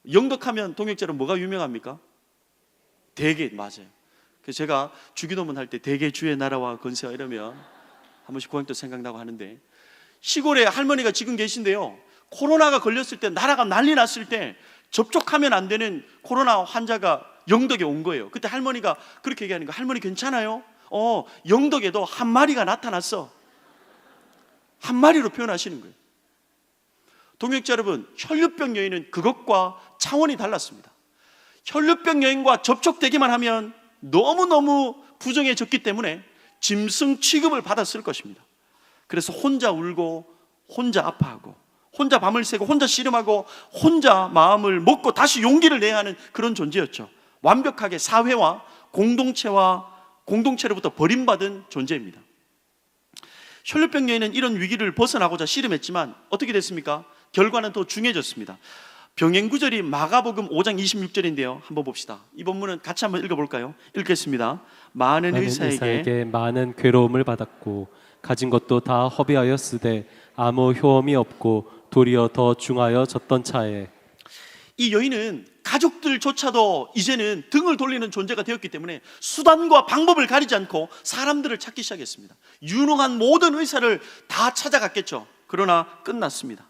영덕하면 동역자로 뭐가 유명합니까? 대게, 맞아요. 그래서 제가 주기도문 할 때 대게 주의 나라와 건세와 이러면 한 번씩 고향도 생각나고 하는데, 시골에 할머니가 지금 계신데요, 코로나가 걸렸을 때 나라가 난리 났을 때 접촉하면 안 되는 코로나 환자가 영덕에 온 거예요. 그때 할머니가 그렇게 얘기하는 거예요. 할머니 괜찮아요? 영덕에도 한 마리가 나타났어. 한 마리로 표현하시는 거예요. 동역자 여러분, 혈류병 여인은 그것과 차원이 달랐습니다. 혈류병 여인과 접촉되기만 하면 너무너무 부정해졌기 때문에 짐승 취급을 받았을 것입니다. 그래서 혼자 울고 혼자 아파하고 혼자 밤을 새고 혼자 씨름하고 혼자 마음을 먹고 다시 용기를 내야 하는 그런 존재였죠. 완벽하게 사회와 공동체로부터 버림받은 존재입니다. 혈류병 여인은 이런 위기를 벗어나고자 씨름했지만 어떻게 됐습니까? 결과는 더 중해졌습니다. 병행구절이 마가복음 5장 26절인데요 한번 봅시다. 이 본문은 같이 한번 읽어볼까요? 읽겠습니다. 많은 의사에게 많은 괴로움을 받았고 가진 것도 다 허비하였으되 아무 효험이 없고 도리어 더 중하여졌던 차에, 이 여인은 가족들조차도 이제는 등을 돌리는 존재가 되었기 때문에 수단과 방법을 가리지 않고 사람들을 찾기 시작했습니다. 유능한 모든 의사를 다 찾아갔겠죠. 그러나 끝났습니다.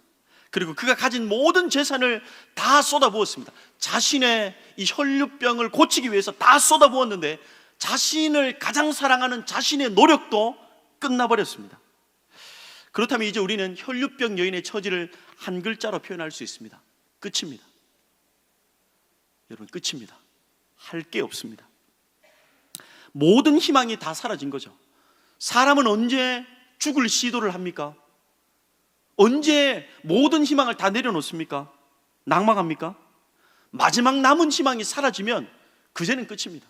그리고 그가 가진 모든 재산을 다 쏟아부었습니다. 자신의 이 혈류병을 고치기 위해서 다 쏟아부었는데 자신을 가장 사랑하는 자신의 노력도 끝나버렸습니다. 그렇다면 이제 우리는 혈류병 여인의 처지를 한 글자로 표현할 수 있습니다. 끝입니다. 여러분, 끝입니다. 할 게 없습니다. 모든 희망이 다 사라진 거죠. 사람은 언제 죽을 시도를 합니까? 언제 모든 희망을 다 내려놓습니까? 낭망합니까? 마지막 남은 희망이 사라지면 그제는 끝입니다.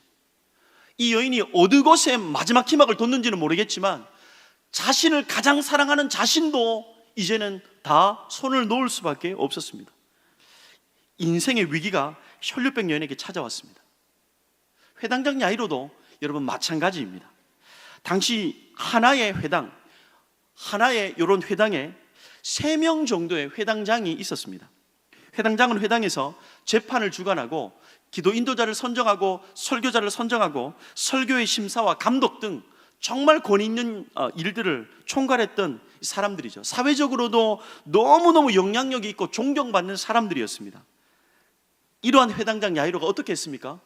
이 여인이 어느 곳에 마지막 희망을 뒀는지는 모르겠지만 자신을 가장 사랑하는 자신도 이제는 다 손을 놓을 수밖에 없었습니다. 인생의 위기가 혈류병 여인에게 찾아왔습니다. 회당장 야이로도 여러분 마찬가지입니다. 당시 하나의 회당, 하나의 이런 회당에 3명 정도의 회당장이 있었습니다. 회당장은 회당에서 재판을 주관하고 기도 인도자를 선정하고 설교자를 선정하고 설교의 심사와 감독 등 정말 권위 있는 일들을 총괄했던 사람들이죠. 사회적으로도 너무너무 영향력이 있고 존경받는 사람들이었습니다. 이러한 회당장 야이로가 어떻게 했습니까?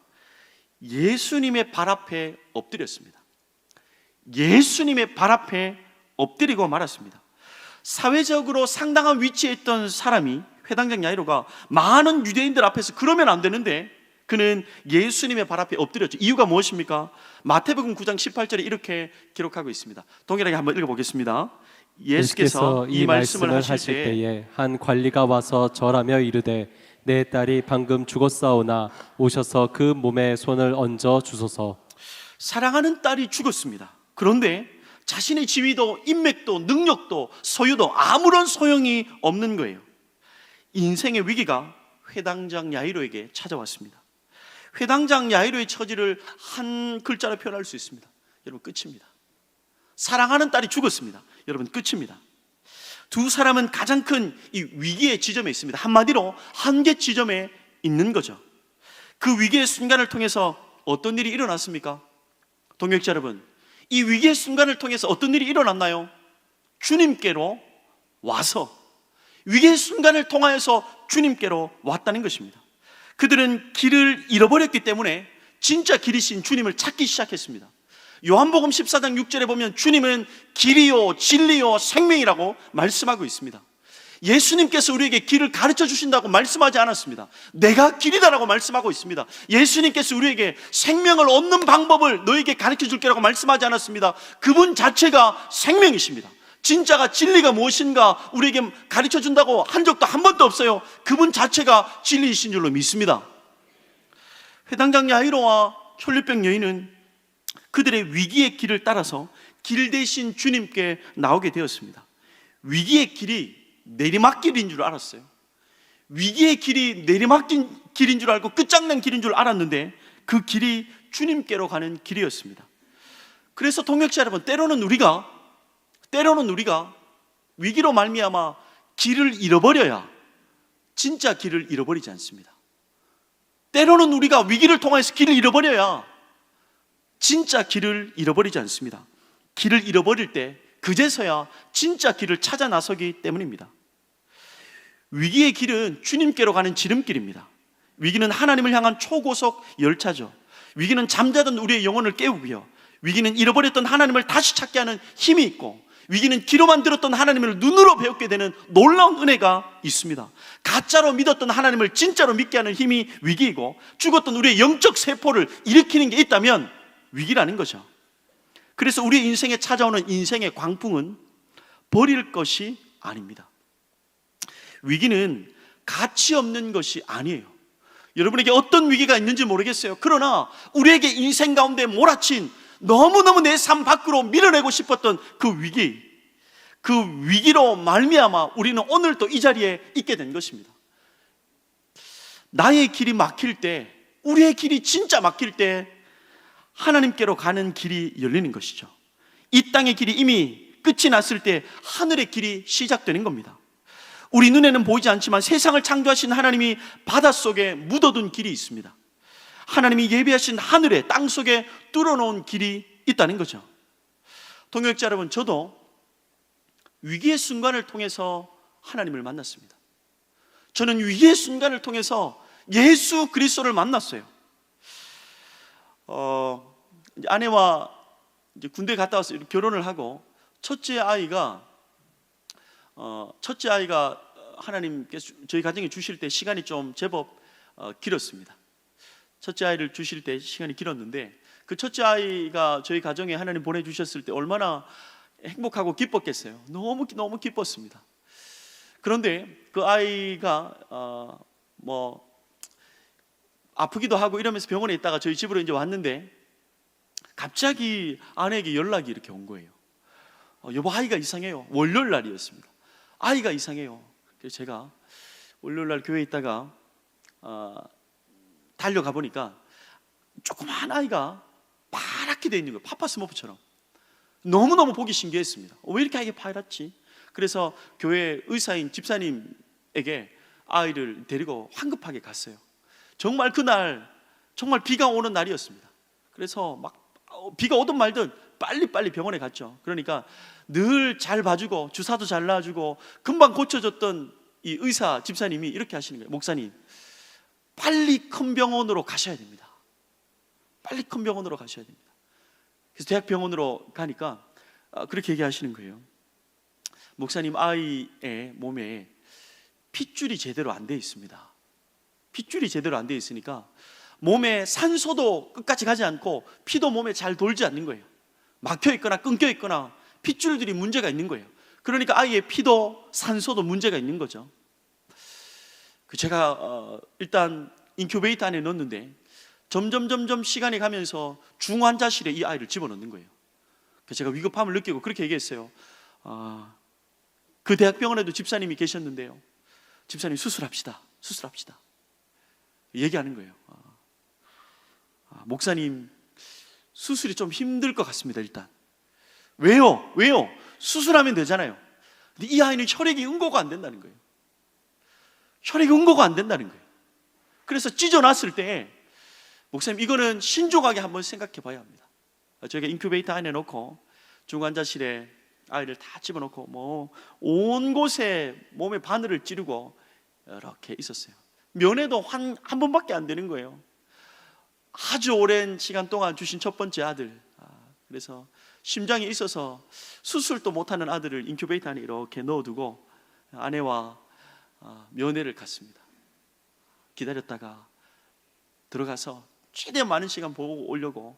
예수님의 발 앞에 엎드렸습니다. 예수님의 발 앞에 엎드리고 말았습니다. 사회적으로 상당한 위치에 있던 사람이, 회당장 야이로가 많은 유대인들 앞에서 그러면 안 되는데 그는 예수님의 발 앞에 엎드렸죠. 이유가 무엇입니까? 마태복음 9장 18절에 이렇게 기록하고 있습니다. 동일하게 한번 읽어보겠습니다. 예수께서 이 말씀을 하실 때에 한 관리가 와서 절하며 이르되 내 딸이 방금 죽었사오나 오셔서 그 몸에 손을 얹어 주소서. 사랑하는 딸이 죽었습니다. 그런데 자신의 지위도 인맥도 능력도 소유도 아무런 소용이 없는 거예요. 인생의 위기가 회당장 야이로에게 찾아왔습니다. 회당장 야이로의 처지를 한 글자로 표현할 수 있습니다. 여러분, 끝입니다. 사랑하는 딸이 죽었습니다. 여러분, 끝입니다. 두 사람은 가장 큰 이 위기의 지점에 있습니다. 한마디로 한계 지점에 있는 거죠. 그 위기의 순간을 통해서 어떤 일이 일어났습니까? 동역자 여러분, 이 위기의 순간을 통해서 어떤 일이 일어났나요? 주님께로 와서, 위기의 순간을 통하여서 주님께로 왔다는 것입니다. 그들은 길을 잃어버렸기 때문에 진짜 길이신 주님을 찾기 시작했습니다. 요한복음 14장 6절에 보면 주님은 길이요 진리요 생명이라고 말씀하고 있습니다. 예수님께서 우리에게 길을 가르쳐 주신다고 말씀하지 않았습니다. 내가 길이다라고 말씀하고 있습니다. 예수님께서 우리에게 생명을 얻는 방법을 너에게 가르쳐 줄게라고 말씀하지 않았습니다. 그분 자체가 생명이십니다. 진짜가 진리가 무엇인가 우리에게 가르쳐 준다고 한 적도 한 번도 없어요. 그분 자체가 진리이신 줄로 믿습니다. 회당장 야이로와 혈류병 여인은 그들의 위기의 길을 따라서 길 대신 주님께 나오게 되었습니다. 위기의 길이 내리막길인 줄 알았어요. 위기의 길이 내리막길 길인 줄 알고 끝장난 길인 줄 알았는데 그 길이 주님께로 가는 길이었습니다. 그래서 동역자 여러분, 때로는 우리가 위기로 말미암아 길을 잃어버려야 진짜 길을 잃어버리지 않습니다. 때로는 우리가 위기를 통해서 길을 잃어버려야 진짜 길을 잃어버리지 않습니다. 길을 잃어버릴 때 그제서야 진짜 길을 찾아 나서기 때문입니다. 위기의 길은 주님께로 가는 지름길입니다. 위기는 하나님을 향한 초고속 열차죠. 위기는 잠자던 우리의 영혼을 깨우고요, 위기는 잃어버렸던 하나님을 다시 찾게 하는 힘이 있고, 위기는 귀로만 들었던 하나님을 눈으로 배우게 되는 놀라운 은혜가 있습니다. 가짜로 믿었던 하나님을 진짜로 믿게 하는 힘이 위기이고, 죽었던 우리의 영적 세포를 일으키는 게 있다면 위기라는 거죠. 그래서 우리의 인생에 찾아오는 인생의 광풍은 버릴 것이 아닙니다. 위기는 가치 없는 것이 아니에요. 여러분에게 어떤 위기가 있는지 모르겠어요. 그러나 우리에게 인생 가운데 몰아친, 너무너무 내 삶 밖으로 밀어내고 싶었던 그 위기로 말미암아 우리는 오늘 또 이 자리에 있게 된 것입니다. 나의 길이 막힐 때, 우리의 길이 진짜 막힐 때 하나님께로 가는 길이 열리는 것이죠. 이 땅의 길이 이미 끝이 났을 때 하늘의 길이 시작되는 겁니다. 우리 눈에는 보이지 않지만 세상을 창조하신 하나님이 바닷속에 묻어둔 길이 있습니다. 하나님이 예비하신 하늘에, 땅 속에 뚫어놓은 길이 있다는 거죠. 동역자 여러분, 저도 위기의 순간을 통해서 하나님을 만났습니다. 저는 위기의 순간을 통해서 예수 그리스도를 만났어요. 이제 아내와 이제 군대 갔다 와서 결혼을 하고 첫째 아이가 하나님께서 저희 가정에 주실 때 시간이 좀 제법 길었습니다. 첫째 아이를 주실 때 시간이 길었는데, 그 첫째 아이가 저희 가정에 하나님 보내주셨을 때 얼마나 행복하고 기뻤겠어요. 너무 기뻤습니다. 그런데 그 아이가 아프기도 하고 이러면서 병원에 있다가 저희 집으로 이제 왔는데, 갑자기 아내에게 연락이 이렇게 온 거예요. 여보, 아이가 이상해요. 월요일 날이었습니다. 아이가 이상해요. 그래서 제가 월요일 날 교회에 있다가 달려가 보니까 조그만 아이가 파랗게 돼 있는 거예요. 파파스머프처럼. 너무너무 보기 신기했습니다. 왜 이렇게 아이가 파랗지? 그래서 교회 의사인 집사님에게 아이를 데리고 황급하게 갔어요. 정말 그날 정말 비가 오는 날이었습니다. 그래서 막 비가 오든 말든 빨리 병원에 갔죠. 그러니까 늘 잘 봐주고 주사도 잘 놔주고 금방 고쳐줬던 이 의사 집사님이 이렇게 하시는 거예요. 목사님, 빨리 큰 병원으로 가셔야 됩니다. 빨리 큰 병원으로 가셔야 됩니다. 그래서 대학병원으로 가니까 그렇게 얘기하시는 거예요. 목사님, 아이의 몸에 핏줄이 제대로 안 돼 있습니다. 핏줄이 제대로 안 돼 있으니까 몸에 산소도 끝까지 가지 않고 피도 몸에 잘 돌지 않는 거예요. 막혀 있거나 끊겨 있거나 핏줄들이 문제가 있는 거예요. 그러니까 아이의 피도 산소도 문제가 있는 거죠. 제가 일단 인큐베이터 안에 넣었는데 점점 시간이 가면서 중환자실에 이 아이를 집어넣는 거예요. 그래서 제가 위급함을 느끼고 그렇게 얘기했어요. 그 대학병원에도 집사님이 계셨는데요, 집사님 수술합시다. 얘기하는 거예요. 목사님, 수술이 좀 힘들 것 같습니다. 일단 왜요? 수술하면 되잖아요. 근데 이 아이는 혈액이 응고가 안 된다는 거예요. 그래서 찢어놨을 때 목사님, 이거는 신중하게 한번 생각해 봐야 합니다. 저희가 인큐베이터 안에 넣고 중환자실에 아이를 다 집어넣고 뭐 온 곳에 몸에 바늘을 찌르고 이렇게 있었어요. 면회도 한 번밖에 안 되는 거예요. 아주 오랜 시간 동안 주신 첫 번째 아들. 그래서 심장이 있어서 수술도 못하는 아들을 인큐베이터 안에 이렇게 넣어두고 아내와 면회를 갔습니다. 기다렸다가 들어가서 최대한 많은 시간 보고 오려고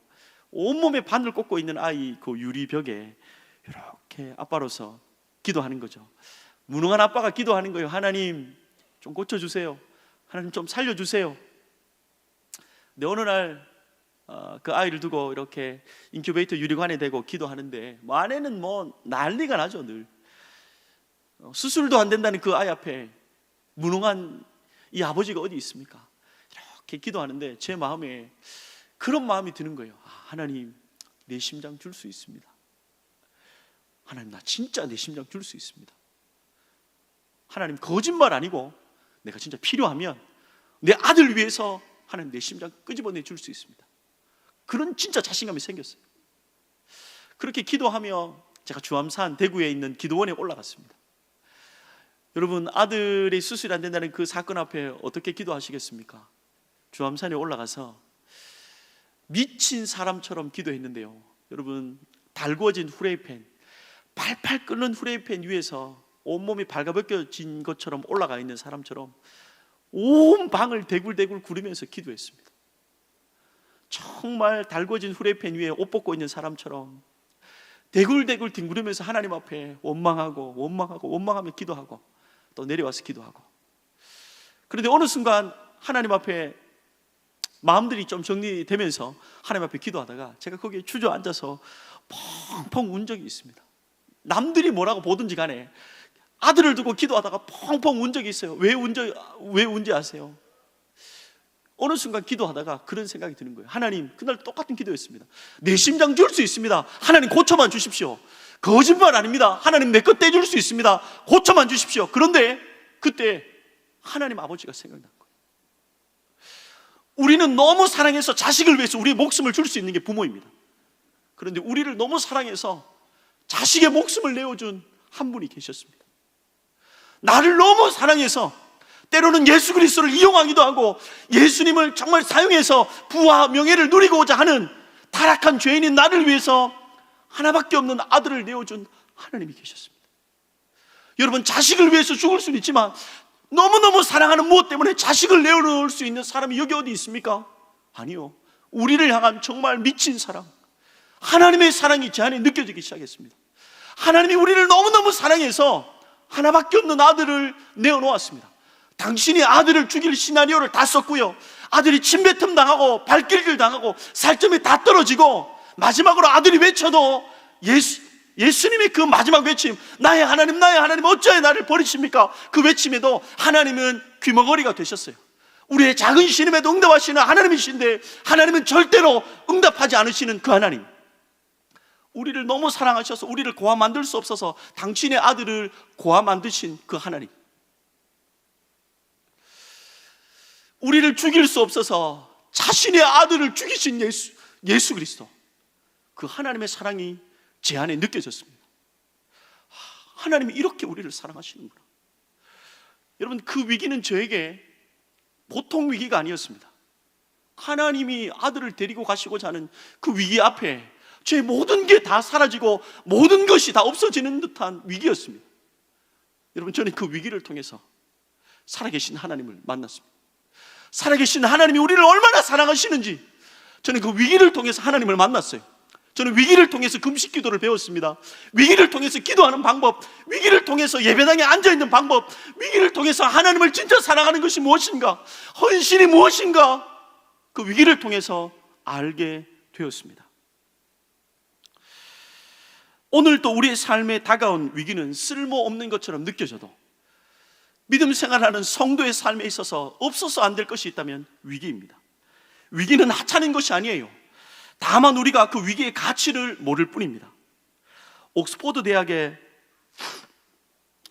온몸에 바늘 꽂고 있는 아이 그 유리벽에 이렇게 아빠로서 기도하는 거죠. 무능한 아빠가 기도하는 거예요. 하나님 좀 고쳐주세요. 하나님 좀 살려주세요. 근데 어느 날 그 아이를 두고 이렇게 인큐베이터 유리관에 대고 기도하는데 뭐 아내는 뭐 난리가 나죠. 늘 수술도 안 된다는 그 아이 앞에 무능한 이 아버지가 어디 있습니까? 이렇게 기도하는데 제 마음에 그런 마음이 드는 거예요. 하나님, 내 심장 줄 수 있습니다. 하나님, 나 진짜 내 심장 줄 수 있습니다. 하나님, 거짓말 아니고 내가 진짜 필요하면 내 아들 위해서 하나님 내 심장 끄집어내 줄 수 있습니다. 그런 진짜 자신감이 생겼어요. 그렇게 기도하며 제가 주암산 대구에 있는 기도원에 올라갔습니다. 여러분, 아들의 수술이 안 된다는 그 사건 앞에 어떻게 기도하시겠습니까? 주암산에 올라가서 미친 사람처럼 기도했는데요. 여러분, 달구어진 후레이팬, 팔팔 끓는 후레이팬 위에서 온몸이 발가벗겨진 것처럼 올라가 있는 사람처럼 온 방을 대굴대굴 구르면서 기도했습니다. 정말 달궈진 후레이팬 위에 옷 벗고 있는 사람처럼 대굴대굴 뒹구르면서 하나님 앞에 원망하며 기도하고 또 내려와서 기도하고. 그런데 어느 순간 하나님 앞에 마음들이 좀 정리되면서 하나님 앞에 기도하다가 제가 거기에 주저앉아서 펑펑 운 적이 있습니다. 남들이 뭐라고 보든지 간에 아들을 두고 기도하다가 펑펑 운 적이 있어요. 왜 운지 아세요? 어느 순간 기도하다가 그런 생각이 드는 거예요. 하나님, 그날 똑같은 기도였습니다. 내 심장 줄 수 있습니다. 하나님, 고쳐만 주십시오. 거짓말 아닙니다. 하나님, 내 것 떼줄 수 있습니다. 고쳐만 주십시오. 그런데 그때 하나님 아버지가 생각난 거예요. 우리는 너무 사랑해서 자식을 위해서 우리의 목숨을 줄 수 있는 게 부모입니다. 그런데 우리를 너무 사랑해서 자식의 목숨을 내어준 한 분이 계셨습니다. 나를 너무 사랑해서 때로는 예수 그리스도를 이용하기도 하고 예수님을 정말 사용해서 부와 명예를 누리고자 하는 타락한 죄인인 나를 위해서 하나밖에 없는 아들을 내어준 하나님이 계셨습니다. 여러분, 자식을 위해서 죽을 수는 있지만 너무너무 사랑하는 무엇 때문에 자식을 내어놓을 수 있는 사람이 여기 어디 있습니까? 아니요. 우리를 향한 정말 미친 사랑, 하나님의 사랑이 제 안에 느껴지기 시작했습니다. 하나님이 우리를 너무너무 사랑해서 하나밖에 없는 아들을 내어놓았습니다. 당신이 아들을 죽일 시나리오를 다 썼고요, 아들이 침뱉음 당하고 발길질 당하고 살점이 다 떨어지고 마지막으로 아들이 외쳐도 예수님의 그 마지막 외침, 나의 하나님 나의 하나님 어찌하여 나를 버리십니까? 그 외침에도 하나님은 귀머거리가 되셨어요. 우리의 작은 신음에도 응답하시는 하나님이신데 하나님은 절대로 응답하지 않으시는 그 하나님, 우리를 너무 사랑하셔서 우리를 고아 만들 수 없어서 당신의 아들을 고아 만드신 그 하나님, 우리를 죽일 수 없어서 자신의 아들을 죽이신 예수 그리스도, 그 하나님의 사랑이 제 안에 느껴졌습니다. 하나님이 이렇게 우리를 사랑하시는구나. 여러분, 그 위기는 저에게 보통 위기가 아니었습니다. 하나님이 아들을 데리고 가시고자 하는 그 위기 앞에 제 모든 게 다 사라지고 모든 것이 다 없어지는 듯한 위기였습니다. 여러분, 저는 그 위기를 통해서 살아계신 하나님을 만났습니다. 살아계신 하나님이 우리를 얼마나 사랑하시는지 저는 그 위기를 통해서 하나님을 만났어요. 저는 위기를 통해서 금식 기도를 배웠습니다. 위기를 통해서 기도하는 방법, 위기를 통해서 예배당에 앉아있는 방법, 위기를 통해서 하나님을 진짜 사랑하는 것이 무엇인가, 헌신이 무엇인가, 그 위기를 통해서 알게 되었습니다. 오늘 또 우리의 삶에 다가온 위기는 쓸모없는 것처럼 느껴져도 믿음 생활하는 성도의 삶에 있어서 없어서 안 될 것이 있다면 위기입니다. 위기는 하찮은 것이 아니에요. 다만 우리가 그 위기의 가치를 모를 뿐입니다. 옥스포드 대학의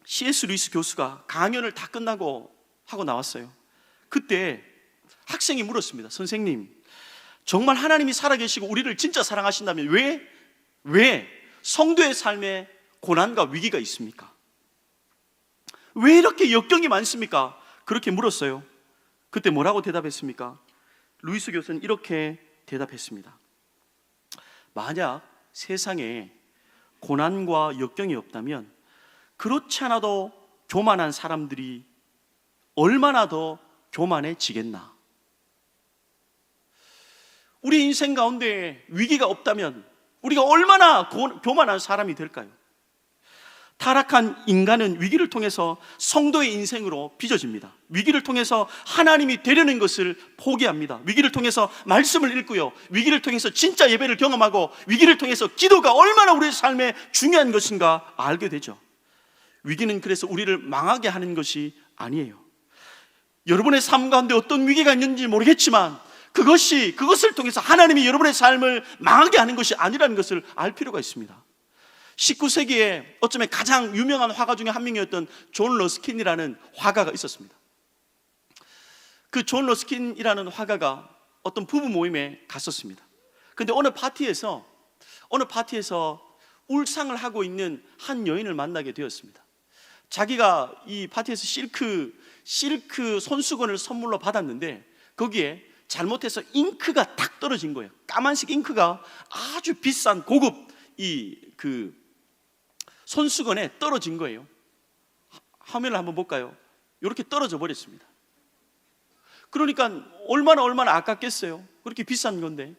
C.S. 루이스 교수가 강연을 다 끝나고 하고 나왔어요. 그때 학생이 물었습니다. 선생님, 정말 하나님이 살아계시고 우리를 진짜 사랑하신다면 왜 성도의 삶에 고난과 위기가 있습니까? 왜 이렇게 역경이 많습니까? 그렇게 물었어요. 그때 뭐라고 대답했습니까? 루이스 교수는 이렇게 대답했습니다. 만약 세상에 고난과 역경이 없다면 그렇지 않아도 교만한 사람들이 얼마나 더 교만해지겠나? 우리 인생 가운데 위기가 없다면 우리가 얼마나 교만한 사람이 될까요? 타락한 인간은 위기를 통해서 성도의 인생으로 빚어집니다. 위기를 통해서 하나님이 되려는 것을 포기합니다. 위기를 통해서 말씀을 읽고요, 위기를 통해서 진짜 예배를 경험하고, 위기를 통해서 기도가 얼마나 우리의 삶에 중요한 것인가 알게 되죠. 위기는 그래서 우리를 망하게 하는 것이 아니에요. 여러분의 삶 가운데 어떤 위기가 있는지 모르겠지만 그것을 통해서 하나님이 여러분의 삶을 망하게 하는 것이 아니라는 것을 알 필요가 있습니다. 19세기에 어쩌면 가장 유명한 화가 중에 한 명이었던 존 러스킨이라는 화가가 있었습니다. 그 존 러스킨이라는 화가가 어떤 부부 모임에 갔었습니다. 그런데 어느 파티에서 울상을 하고 있는 한 여인을 만나게 되었습니다. 자기가 이 파티에서 실크 손수건을 선물로 받았는데 거기에 잘못해서 잉크가 탁 떨어진 거예요. 까만색 잉크가 아주 비싼 고급 손수건에 떨어진 거예요. 화면을 한번 볼까요? 이렇게 떨어져 버렸습니다. 그러니까 얼마나 아깝겠어요. 그렇게 비싼 건데.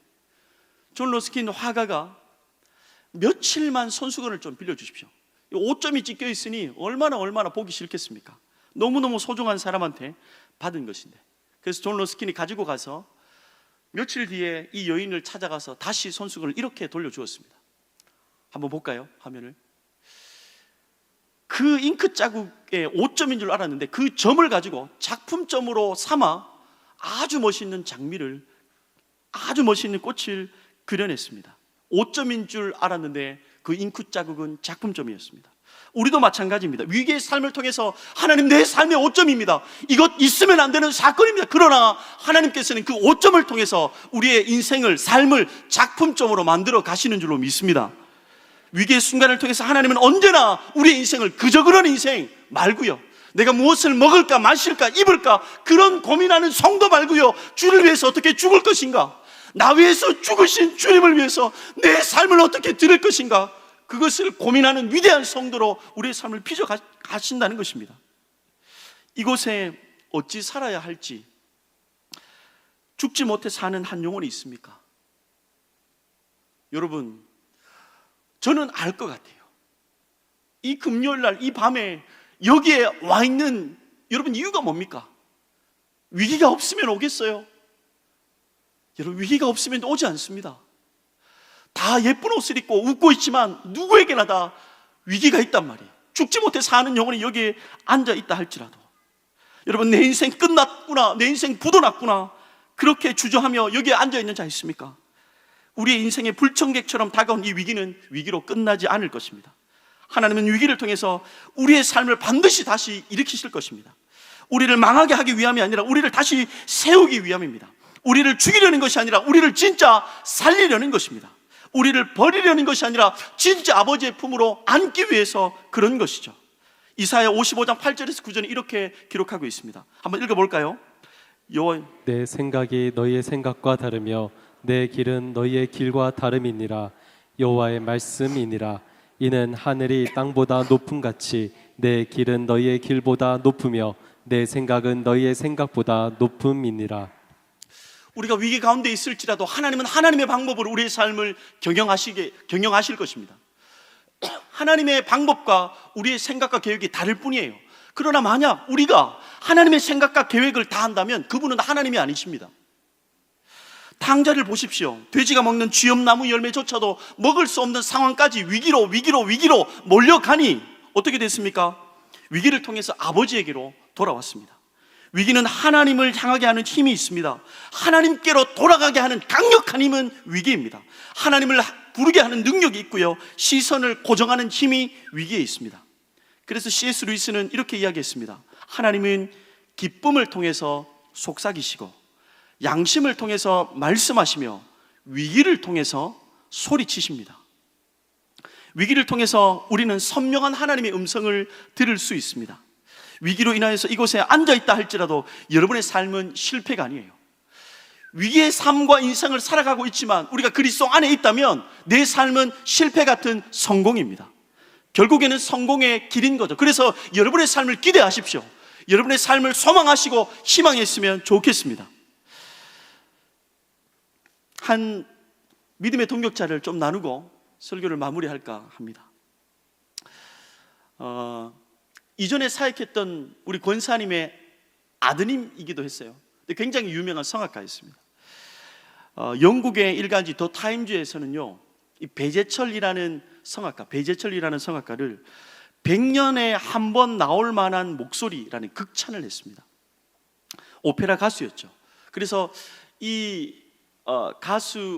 존 러스킨 화가가 며칠만 손수건을 좀 빌려주십시오. 5점이 찍혀 있으니 얼마나 보기 싫겠습니까? 너무너무 소중한 사람한테 받은 것인데. 그래서 존 러스킨이 가지고 가서 며칠 뒤에 이 여인을 찾아가서 다시 손수건을 이렇게 돌려주었습니다. 한번 볼까요? 화면을. 그 잉크 자국에 5점인 줄 알았는데 그 점을 가지고 작품점으로 삼아 아주 멋있는 꽃을 그려냈습니다. 5점인 줄 알았는데 그 잉크 자국은 작품점이었습니다. 우리도 마찬가지입니다. 위기의 삶을 통해서 하나님, 내 삶의 5점입니다. 이것 있으면 안 되는 사건입니다. 그러나 하나님께서는 그 5점을 통해서 우리의 인생을, 삶을 작품점으로 만들어 가시는 줄로 믿습니다. 위기의 순간을 통해서 하나님은 언제나 우리의 인생을 그저 그런 인생 말고요, 내가 무엇을 먹을까 마실까 입을까 그런 고민하는 성도 말고요, 주를 위해서 어떻게 죽을 것인가, 나 위해서 죽으신 주님을 위해서 내 삶을 어떻게 드릴 것인가, 그것을 고민하는 위대한 성도로 우리의 삶을 빚어 가신다는 것입니다. 이곳에 어찌 살아야 할지, 죽지 못해 사는 한 영혼이 있습니까? 여러분, 저는 알 것 같아요. 이 금요일 날 이 밤에 여기에 와 있는 여러분 이유가 뭡니까? 위기가 없으면 오겠어요? 여러분, 위기가 없으면 오지 않습니다. 다 예쁜 옷을 입고 웃고 있지만 누구에게나 다 위기가 있단 말이에요. 죽지 못해 사는 영혼이 여기에 앉아 있다 할지라도, 여러분, 내 인생 끝났구나, 내 인생 부도났구나, 그렇게 주저하며 여기에 앉아 있는 자 있습니까? 우리의 인생의 불청객처럼 다가온 이 위기는 위기로 끝나지 않을 것입니다. 하나님은 위기를 통해서 우리의 삶을 반드시 다시 일으키실 것입니다. 우리를 망하게 하기 위함이 아니라 우리를 다시 세우기 위함입니다. 우리를 죽이려는 것이 아니라 우리를 진짜 살리려는 것입니다. 우리를 버리려는 것이 아니라 진짜 아버지의 품으로 안기 위해서 그런 것이죠. 이사야 55장 8절에서 9절에 이렇게 기록하고 있습니다. 한번 읽어볼까요? 내 생각이 너희의 생각과 다르며 내 길은 너희의 길과 다름이니라. 여호와의 말씀이니라. 이는 하늘이 땅보다 높음같이 내 길은 너희의 길보다 높으며 내 생각은 너희의 생각보다 높음이니라. 우리가 위기 가운데 있을지라도 하나님은 하나님의 방법으로 우리의 삶을 경영하실 것입니다. 하나님의 방법과 우리의 생각과 계획이 다를 뿐이에요. 그러나 만약 우리가 하나님의 생각과 계획을 다 한다면 그분은 하나님이 아니십니다. 탕자를 보십시오. 돼지가 먹는 쥐엄나무 열매조차도 먹을 수 없는 상황까지 위기로 몰려가니 어떻게 됐습니까? 위기를 통해서 아버지에게로 돌아왔습니다. 위기는 하나님을 향하게 하는 힘이 있습니다. 하나님께로 돌아가게 하는 강력한 힘은 위기입니다. 하나님을 부르게 하는 능력이 있고요, 시선을 고정하는 힘이 위기에 있습니다. 그래서 C.S. 루이스는 이렇게 이야기했습니다. 하나님은 기쁨을 통해서 속삭이시고 양심을 통해서 말씀하시며 위기를 통해서 소리치십니다. 위기를 통해서 우리는 선명한 하나님의 음성을 들을 수 있습니다. 위기로 인하여서 이곳에 앉아있다 할지라도 여러분의 삶은 실패가 아니에요. 위기의 삶과 인생을 살아가고 있지만 우리가 그리스도 안에 있다면 내 삶은 실패 같은 성공입니다. 결국에는 성공의 길인 거죠. 그래서 여러분의 삶을 기대하십시오. 여러분의 삶을 소망하시고 희망했으면 좋겠습니다. 한 믿음의 동역자를 좀 나누고 설교를 마무리할까 합니다. 이전에 사역했던 우리 권사님의 아드님이기도 했어요. 굉장히 유명한 성악가였습니다. 영국의 일간지 더 타임즈에서는요, 이 배재철이라는 성악가를 100년에 한 번 나올 만한 목소리라는 극찬을 했습니다. 오페라 가수였죠. 그래서 이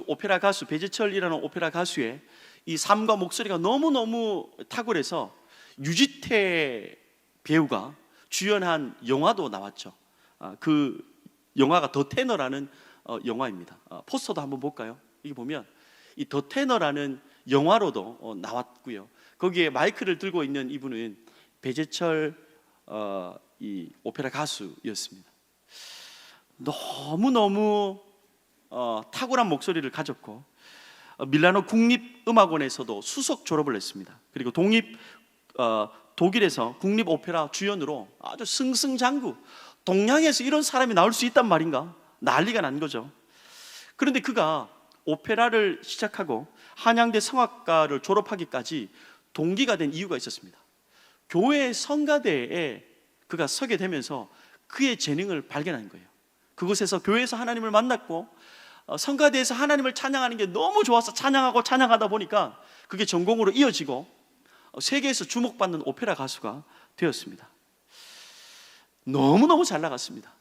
오페라 가수 배재철이라는 오페라 가수의 이 삶과 목소리가 너무너무 탁월해서 유지태 배우가 주연한 영화도 나왔죠. 그 영화가 더 테너라는 영화입니다. 포스터도 한번 볼까요? 이게 보면 이 더 테너라는 영화로도 나왔고요. 거기에 마이크를 들고 있는 이분은 배재철 이 오페라 가수였습니다. 너무너무 탁월한 목소리를 가졌고 밀라노 국립음악원에서도 수석 졸업을 했습니다. 그리고 독일에서 국립오페라 주연으로 아주 승승장구, 동양에서 이런 사람이 나올 수 있단 말인가 난리가 난 거죠. 그런데 그가 오페라를 시작하고 한양대 성악과를 졸업하기까지 동기가 된 이유가 있었습니다. 교회 성가대에 그가 서게 되면서 그의 재능을 발견한 거예요. 그곳에서 교회에서 하나님을 만났고 성가대에서 하나님을 찬양하는 게 너무 좋아서 찬양하다 보니까 그게 전공으로 이어지고 세계에서 주목받는 오페라 가수가 되었습니다. 너무너무 잘 나갔습니다.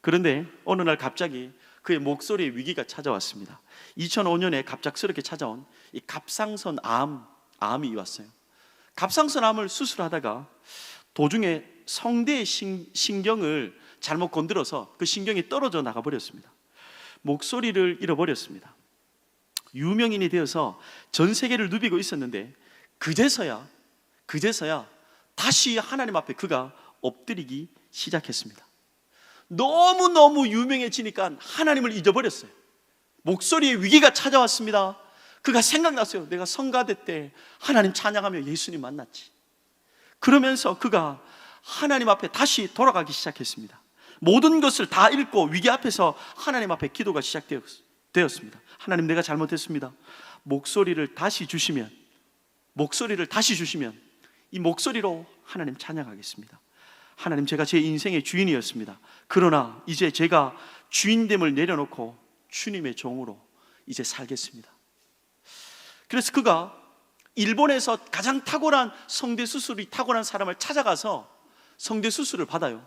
그런데 어느 날 갑자기 그의 목소리에 위기가 찾아왔습니다. 2005년에 갑작스럽게 찾아온 이 갑상선 암이 왔어요. 갑상선 암을 수술하다가 도중에 성대의 신경을 잘못 건드려서 그 신경이 떨어져 나가버렸습니다. 목소리를 잃어버렸습니다. 유명인이 되어서 전 세계를 누비고 있었는데 그제서야 다시 하나님 앞에 그가 엎드리기 시작했습니다. 너무너무 유명해지니까 하나님을 잊어버렸어요. 목소리에 위기가 찾아왔습니다. 그가 생각났어요. 내가 성가대 때 하나님 찬양하며 예수님 만났지. 그러면서 그가 하나님 앞에 다시 돌아가기 시작했습니다. 모든 것을 다 잃고 위기 앞에서 하나님 앞에 기도가 시작되었습니다. 하나님, 내가 잘못했습니다. 목소리를 다시 주시면 이 목소리로 하나님 찬양하겠습니다. 하나님, 제가 제 인생의 주인이었습니다. 그러나 이제 제가 주인됨을 내려놓고 주님의 종으로 이제 살겠습니다. 그래서 그가 일본에서 가장 탁월한 성대 수술이 탁월한 사람을 찾아가서 성대 수술을 받아요.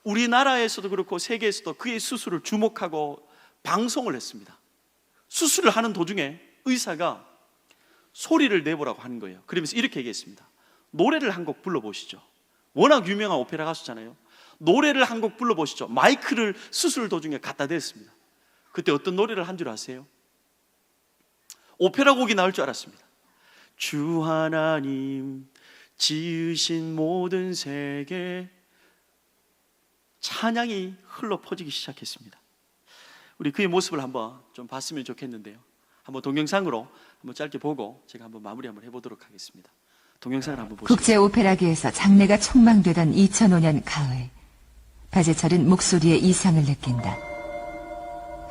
우리나라에서도 그렇고 세계에서도 그의 수술을 주목하고 방송을 했습니다. 수술을 하는 도중에 의사가 소리를 내보라고 하는 거예요. 그러면서 이렇게 얘기했습니다. 노래를 한 곡 불러보시죠. 워낙 유명한 오페라 가수잖아요. 노래를 한 곡 불러보시죠. 마이크를 수술 도중에 갖다 댔습니다. 그때 어떤 노래를 한 줄 아세요? 오페라 곡이 나올 줄 알았습니다. 주 하나님 지으신 모든 세계, 찬양이 흘러 퍼지기 시작했습니다. 우리 그의 모습을 한번 좀 봤으면 좋겠는데요. 한번 동영상으로 한번 짧게 보고 제가 한번 마무리 한번 해보도록 하겠습니다. 동영상을 한번 보시죠. 국제 오페라계에서 장래가 촉망되던 2005년 가을, 배재철은 목소리에 이상을 느낀다.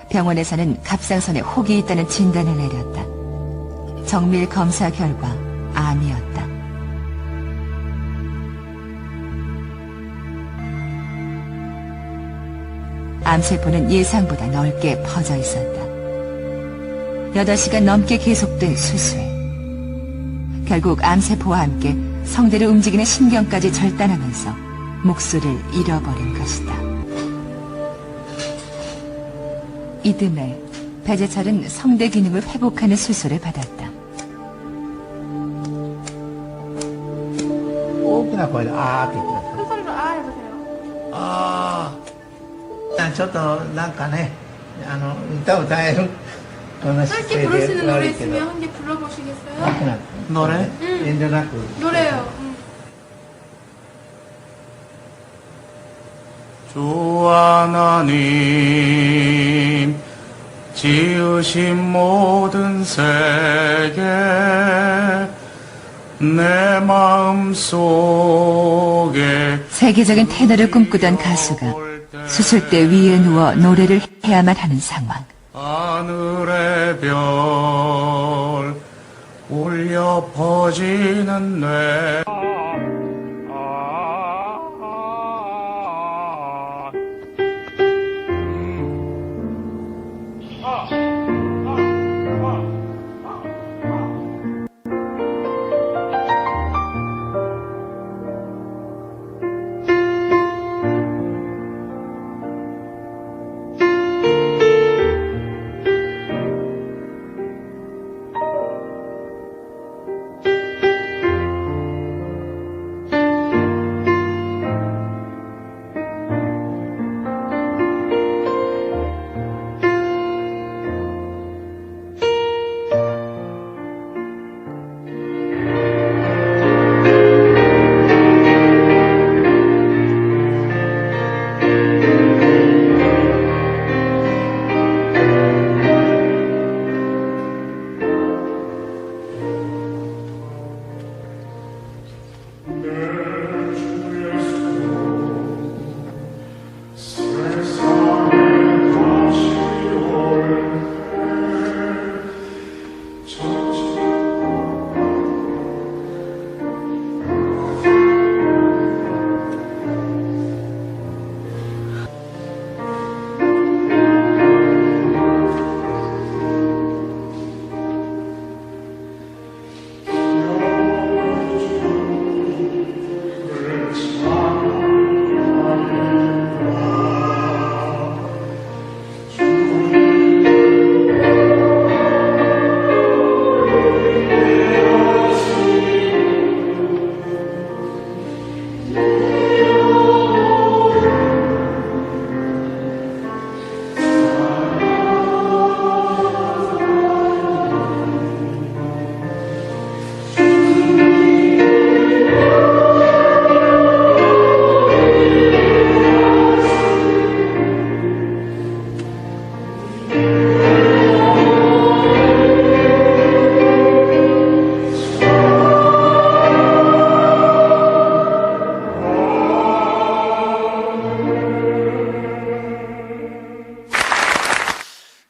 병원에서는 갑상선에 혹이 있다는 진단을 내렸다. 정밀 검사 결과 암이었다. 암세포는 예상보다 넓게 퍼져 있었다. 8시간 넘게 계속된 수술. 결국 암세포와 함께 성대를 움직이는 신경까지 절단하면서 목소리를 잃어버린 것이다. 이듬해 배재철은 성대 기능을 회복하는 수술을 받았다. 오기나 거의 이렇게 있었어. 큰 소리로 아 해보세요. 아, ちょっとなんかね、歌を歌えるこの姿 짧게 勢 부를 수 で 있는 悪 노래 いけど、 있으면 한 개 불러보시겠어요? なくなって 노래? 遠慮なく 노래요. 주 하나님 지으신 모든 세계 내 마음속에 세계적인 테너를 꿈꾸던 가수가 수술대 위에 누워 노래를 해야만 하는 상황. 하늘의 별 울려 퍼지는 뇌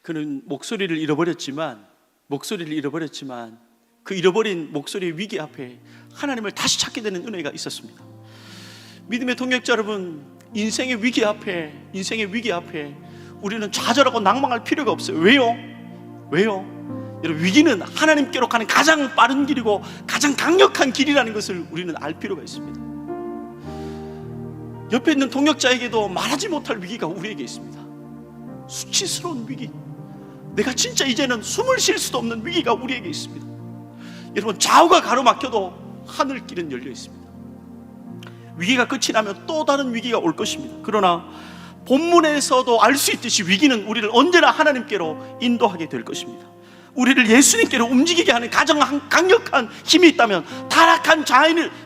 그는 목소리를 잃어버렸지만 그 잃어버린 목소리의 위기 앞에 하나님을 다시 찾게 되는 은혜가 있었습니다. 믿음의 동역자 여러분, 인생의 위기 앞에 우리는 좌절하고 낭망할 필요가 없어요. 왜요? 여러분, 위기는 하나님께로 가는 가장 빠른 길이고 가장 강력한 길이라는 것을 우리는 알 필요가 있습니다. 옆에 있는 동역자에게도 말하지 못할 위기가 우리에게 있습니다. 수치스러운 위기, 내가 진짜 이제는 숨을 쉴 수도 없는 위기가 우리에게 있습니다. 여러분, 좌우가 가로막혀도 하늘길은 열려 있습니다. 위기가 끝이 나면 또 다른 위기가 올 것입니다. 그러나 본문에서도 알 수 있듯이 위기는 우리를 언제나 하나님께로 인도하게 될 것입니다. 우리를 예수님께로 움직이게 하는 가장 강력한 힘이 있다면, 타락한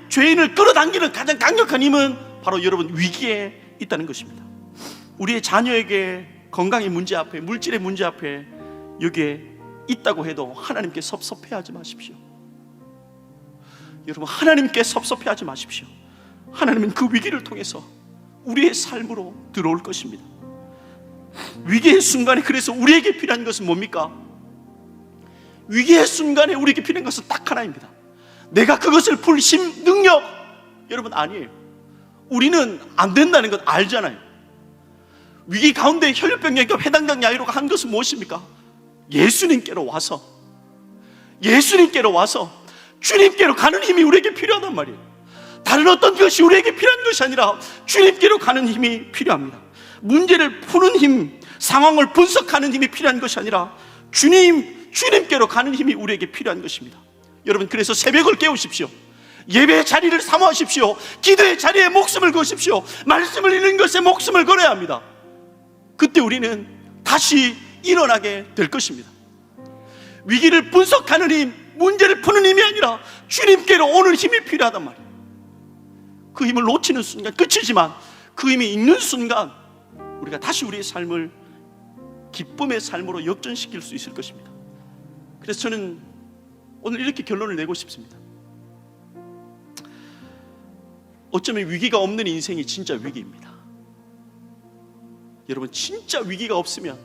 죄인을 끌어당기는 가장 강력한 힘은 바로 여러분 위기에 있다는 것입니다. 우리의 자녀에게 건강의 문제 앞에, 물질의 문제 앞에 여기에 있다고 해도 하나님께 섭섭해하지 마십시오. 여러분, 하나님께 섭섭해하지 마십시오. 하나님은 그 위기를 통해서 우리의 삶으로 들어올 것입니다. 위기의 순간에 그래서 우리에게 필요한 것은 뭡니까? 위기의 순간에 우리에게 필요한 것은 딱 하나입니다. 내가 그것을 풀 힘, 능력, 여러분 아니에요. 우리는 안 된다는 것 알잖아요. 위기 가운데 혈류병약과 회당장 야이로가 한 것은 무엇입니까? 예수님께로 와서 주님께로 가는 힘이 우리에게 필요하단 말이에요. 다른 어떤 것이 우리에게 필요한 것이 아니라 주님께로 가는 힘이 필요합니다. 문제를 푸는 힘, 상황을 분석하는 힘이 필요한 것이 아니라 주님께로 가는 힘이 우리에게 필요한 것입니다. 여러분, 그래서 새벽을 깨우십시오. 예배의 자리를 사모하십시오. 기도의 자리에 목숨을 거십시오. 말씀을 읽는 것에 목숨을 걸어야 합니다. 그때 우리는 다시 일어나게 될 것입니다. 위기를 분석하는 힘, 문제를 푸는 힘이 아니라 주님께로 오는 힘이 필요하단 말이에요. 그 힘을 놓치는 순간 끝이지만 그 힘이 있는 순간 우리가 다시 우리의 삶을 기쁨의 삶으로 역전시킬 수 있을 것입니다. 그래서 저는 오늘 이렇게 결론을 내고 싶습니다. 어쩌면 위기가 없는 인생이 진짜 위기입니다. 여러분, 진짜 위기가 없으면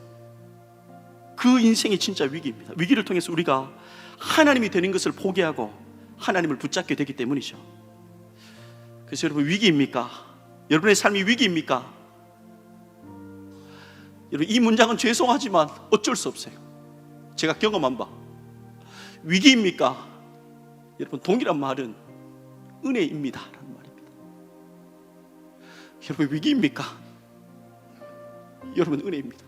그 인생이 진짜 위기입니다. 위기를 통해서 우리가 하나님이 되는 것을 포기하고 하나님을 붙잡게 되기 때문이죠. 그래서 여러분, 위기입니까? 여러분의 삶이 위기입니까? 여러분, 이 문장은 죄송하지만 어쩔 수 없어요. 제가 경험한 바 위기입니까? 여러분, 동일한 말은 은혜입니다 라는 말입니다. 여러분, 위기입니까? 여러분, 은혜입니다.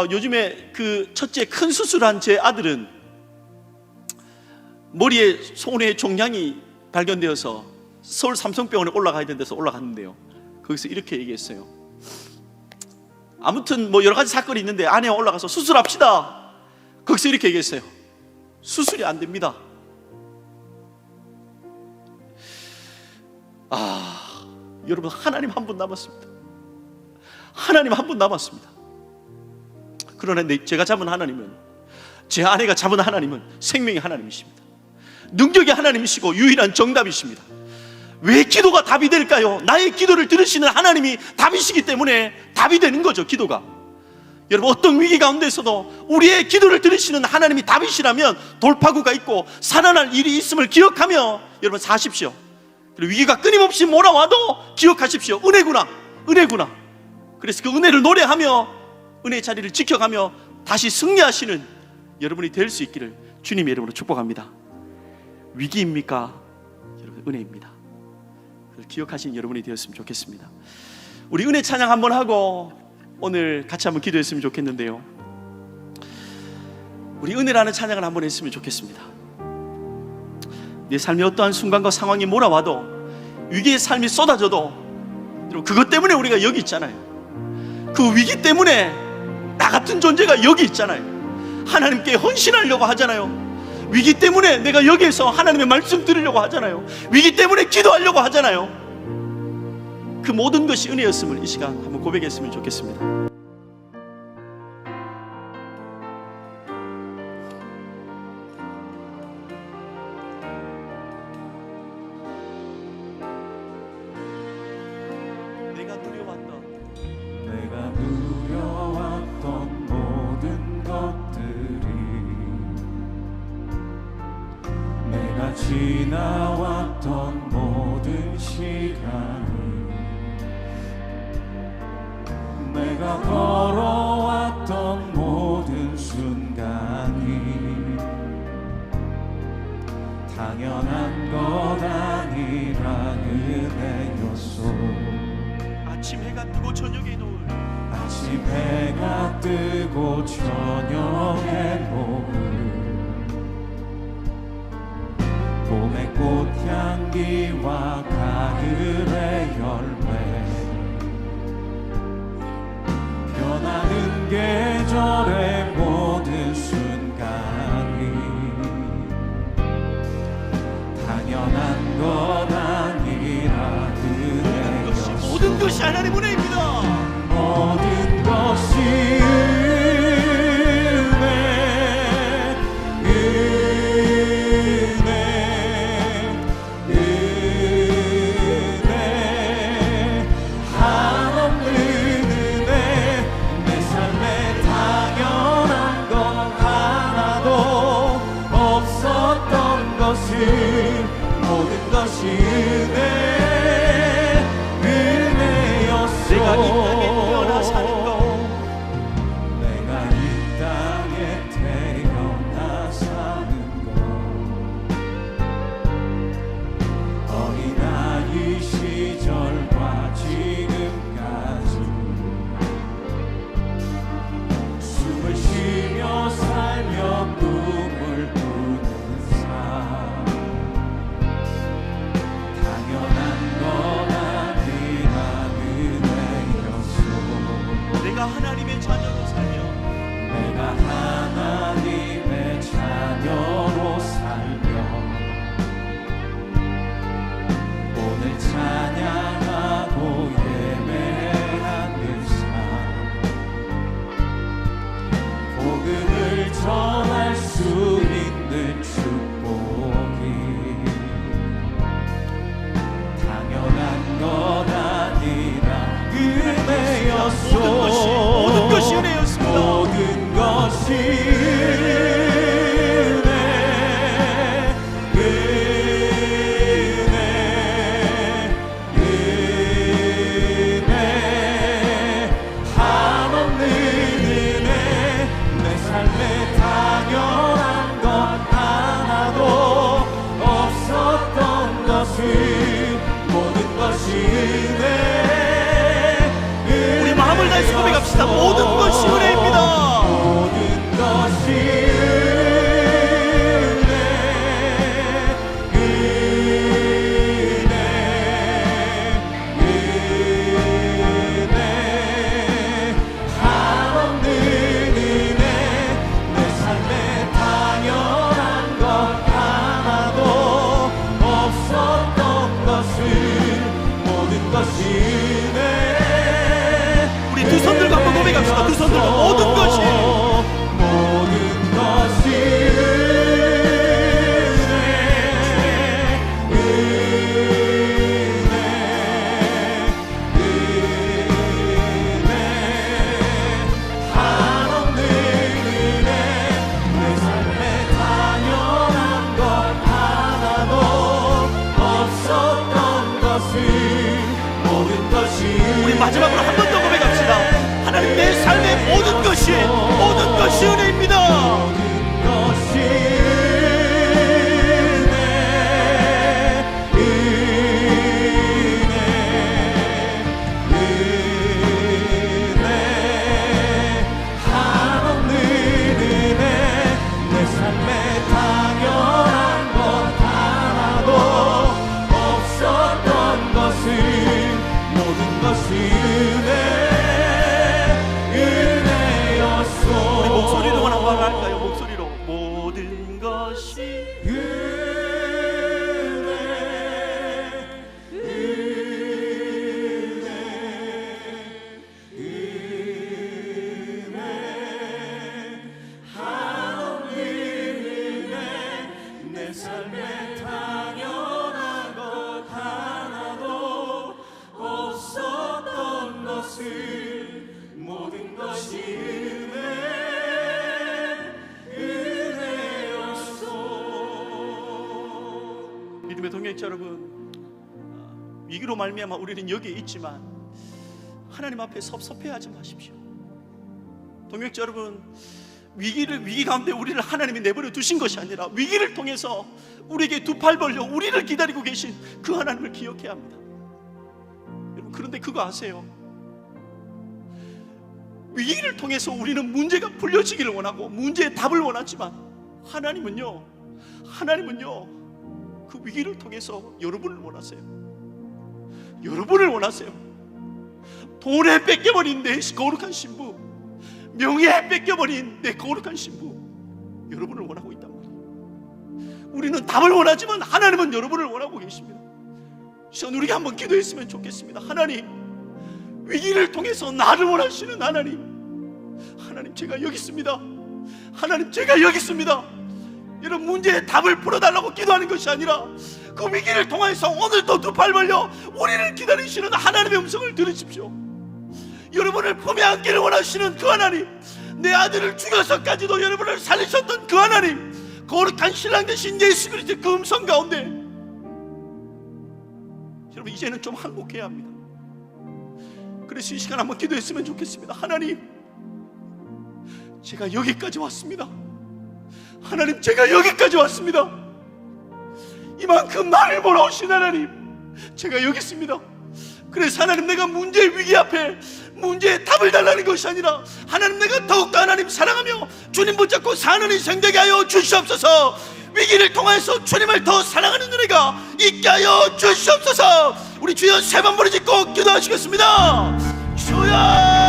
요즘에 그 첫째 큰 수술한 제 아들은 머리에 손에 종양이 발견되어서 서울 삼성병원에 올라가야 되는 데서 올라갔는데요, 거기서 이렇게 얘기했어요. 아무튼 뭐 여러 가지 사건이 있는데 아내와 올라가서 수술합시다. 거기서 이렇게 얘기했어요. 수술이 안 됩니다. 여러분, 하나님 한 분 남았습니다. 하나님 한 분 남았습니다. 그러나 제가 잡은 하나님은, 제 아내가 잡은 하나님은 생명의 하나님이십니다. 능력의 하나님이시고 유일한 정답이십니다. 왜 기도가 답이 될까요? 나의 기도를 들으시는 하나님이 답이시기 때문에 답이 되는 거죠, 기도가. 여러분, 어떤 위기 가운데서도 우리의 기도를 들으시는 하나님이 답이시라면 돌파구가 있고 살아날 일이 있음을 기억하며 여러분 사십시오. 그리고 위기가 끊임없이 몰아와도 기억하십시오. 은혜구나, 은혜구나. 그래서 그 은혜를 노래하며 은혜의 자리를 지켜가며 다시 승리하시는 여러분이 될 수 있기를 주님의 이름으로 축복합니다. 위기입니까? 여러분, 은혜입니다. 그걸 기억하시는 여러분이 되었으면 좋겠습니다. 우리 은혜 찬양 한번 하고 오늘 같이 한번 기도했으면 좋겠는데요, 우리 은혜라는 찬양을 한번 했으면 좋겠습니다. 내 삶의 어떠한 순간과 상황이 몰아와도, 위기의 삶이 쏟아져도, 그것 때문에 우리가 여기 있잖아요. 그 위기 때문에 나 같은 존재가 여기 있잖아요. 하나님께 헌신하려고 하잖아요. 위기 때문에 내가 여기에서 하나님의 말씀 들으려고 하잖아요. 위기 때문에 기도하려고 하잖아요. 그 모든 것이 은혜였음을 이 시간 한번 고백했으면 좋겠습니다. 내가 누려왔던 모든 것들이, 내가 지나왔던 모든 시간이, 내가 걸어왔던 모든 순간이 당연한 것 아니라 은혜였소. 아침 해가 뜨고 저녁에 노을, 아침 해가 뜨고 저녁에 노을, 봄의 꽃향기와 가을의 열매, 변하는 계절의 모든 순간이 당연한 것 아니라 은혜였소. 모든 것이 하나님의 은혜입니다. 모든 것이 은혜, 은혜, 은혜, 한없는 은혜. 내 삶에 당연한 것 하나도 없었던 것을, 모든 것이 은혜, 내가 이 땅에 태어나 사는 것, 내가 이 땅에 태어나 사는 것, 어린아이 시절과 지금까지 숨을 쉬며 살며 꿈을 꾸는 삶, 당연한 마지막으로 한 번 더 고백합시다. 하나님, 내 삶의 모든 것이 은혜입니다. 모든 것이 은혜 한없는 은혜 내 삶에 당연한 것 하나도 없었던 것을 모든 것이 은혜였소. 우리 목소리로 한번 할까요? 목소리로. 모든 것이 내 삶에 당연한 것 하나도 없었던 것을 모든 것이 은혜였소. 믿음의 동역자 여러분, 위기로 말미암아 우리는 여기에 있지만 하나님 앞에 섭섭해하지 마십시오. 동역자 여러분, 위기 가운데 우리를 하나님이 내버려 두신 것이 아니라 위기를 통해서 우리에게 두 팔 벌려 우리를 기다리고 계신 그 하나님을 기억해야 합니다. 여러분, 그런데 그거 아세요? 위기를 통해서 우리는 문제가 풀려지기를 원하고 문제의 답을 원하지만 하나님은요 그 위기를 통해서 여러분을 원하세요. 여러분을 원하세요. 돈에 뺏겨버린 내 거룩한 신부, 명예에 뺏겨버린 내 거룩한 신부, 여러분을 원하고 있단 말이에요. 우리는 답을 원하지만 하나님은 여러분을 원하고 계십니다. 시간 우리가 한번 기도했으면 좋겠습니다. 하나님, 위기를 통해서 나를 원하시는 하나님, 제가 여기 있습니다. 하나님, 제가 여기 있습니다. 여러분, 문제의 답을 풀어달라고 기도하는 것이 아니라 그 위기를 통해서 오늘도 두 팔 벌려 우리를 기다리시는 하나님의 음성을 들으십시오. 여러분을 품에 안기를 원하시는 그 하나님, 내 아들을 죽여서까지도 여러분을 살리셨던 그 하나님, 거룩한 신랑 되신 예수 그리스도의 그 음성 가운데 여러분, 이제는 좀 항복해야 합니다. 그래서 이 시간 한번 기도했으면 좋겠습니다. 하나님, 제가 여기까지 왔습니다. 하나님, 제가 여기까지 왔습니다. 이만큼 나를 몰아오신 하나님, 제가 여기 있습니다. 그래서 하나님, 내가 문제의 위기 앞에 문제의 답을 달라는 것이 아니라 하나님, 내가 더욱더 하나님 사랑하며 주님 붙잡고 사는 인생 되게 하여 주시옵소서. 위기를 통해서 주님을 더 사랑하는 은혜가 있게 하여 주시옵소서. 우리 주여 세 번 부르짖고 기도하시겠습니다. 주여.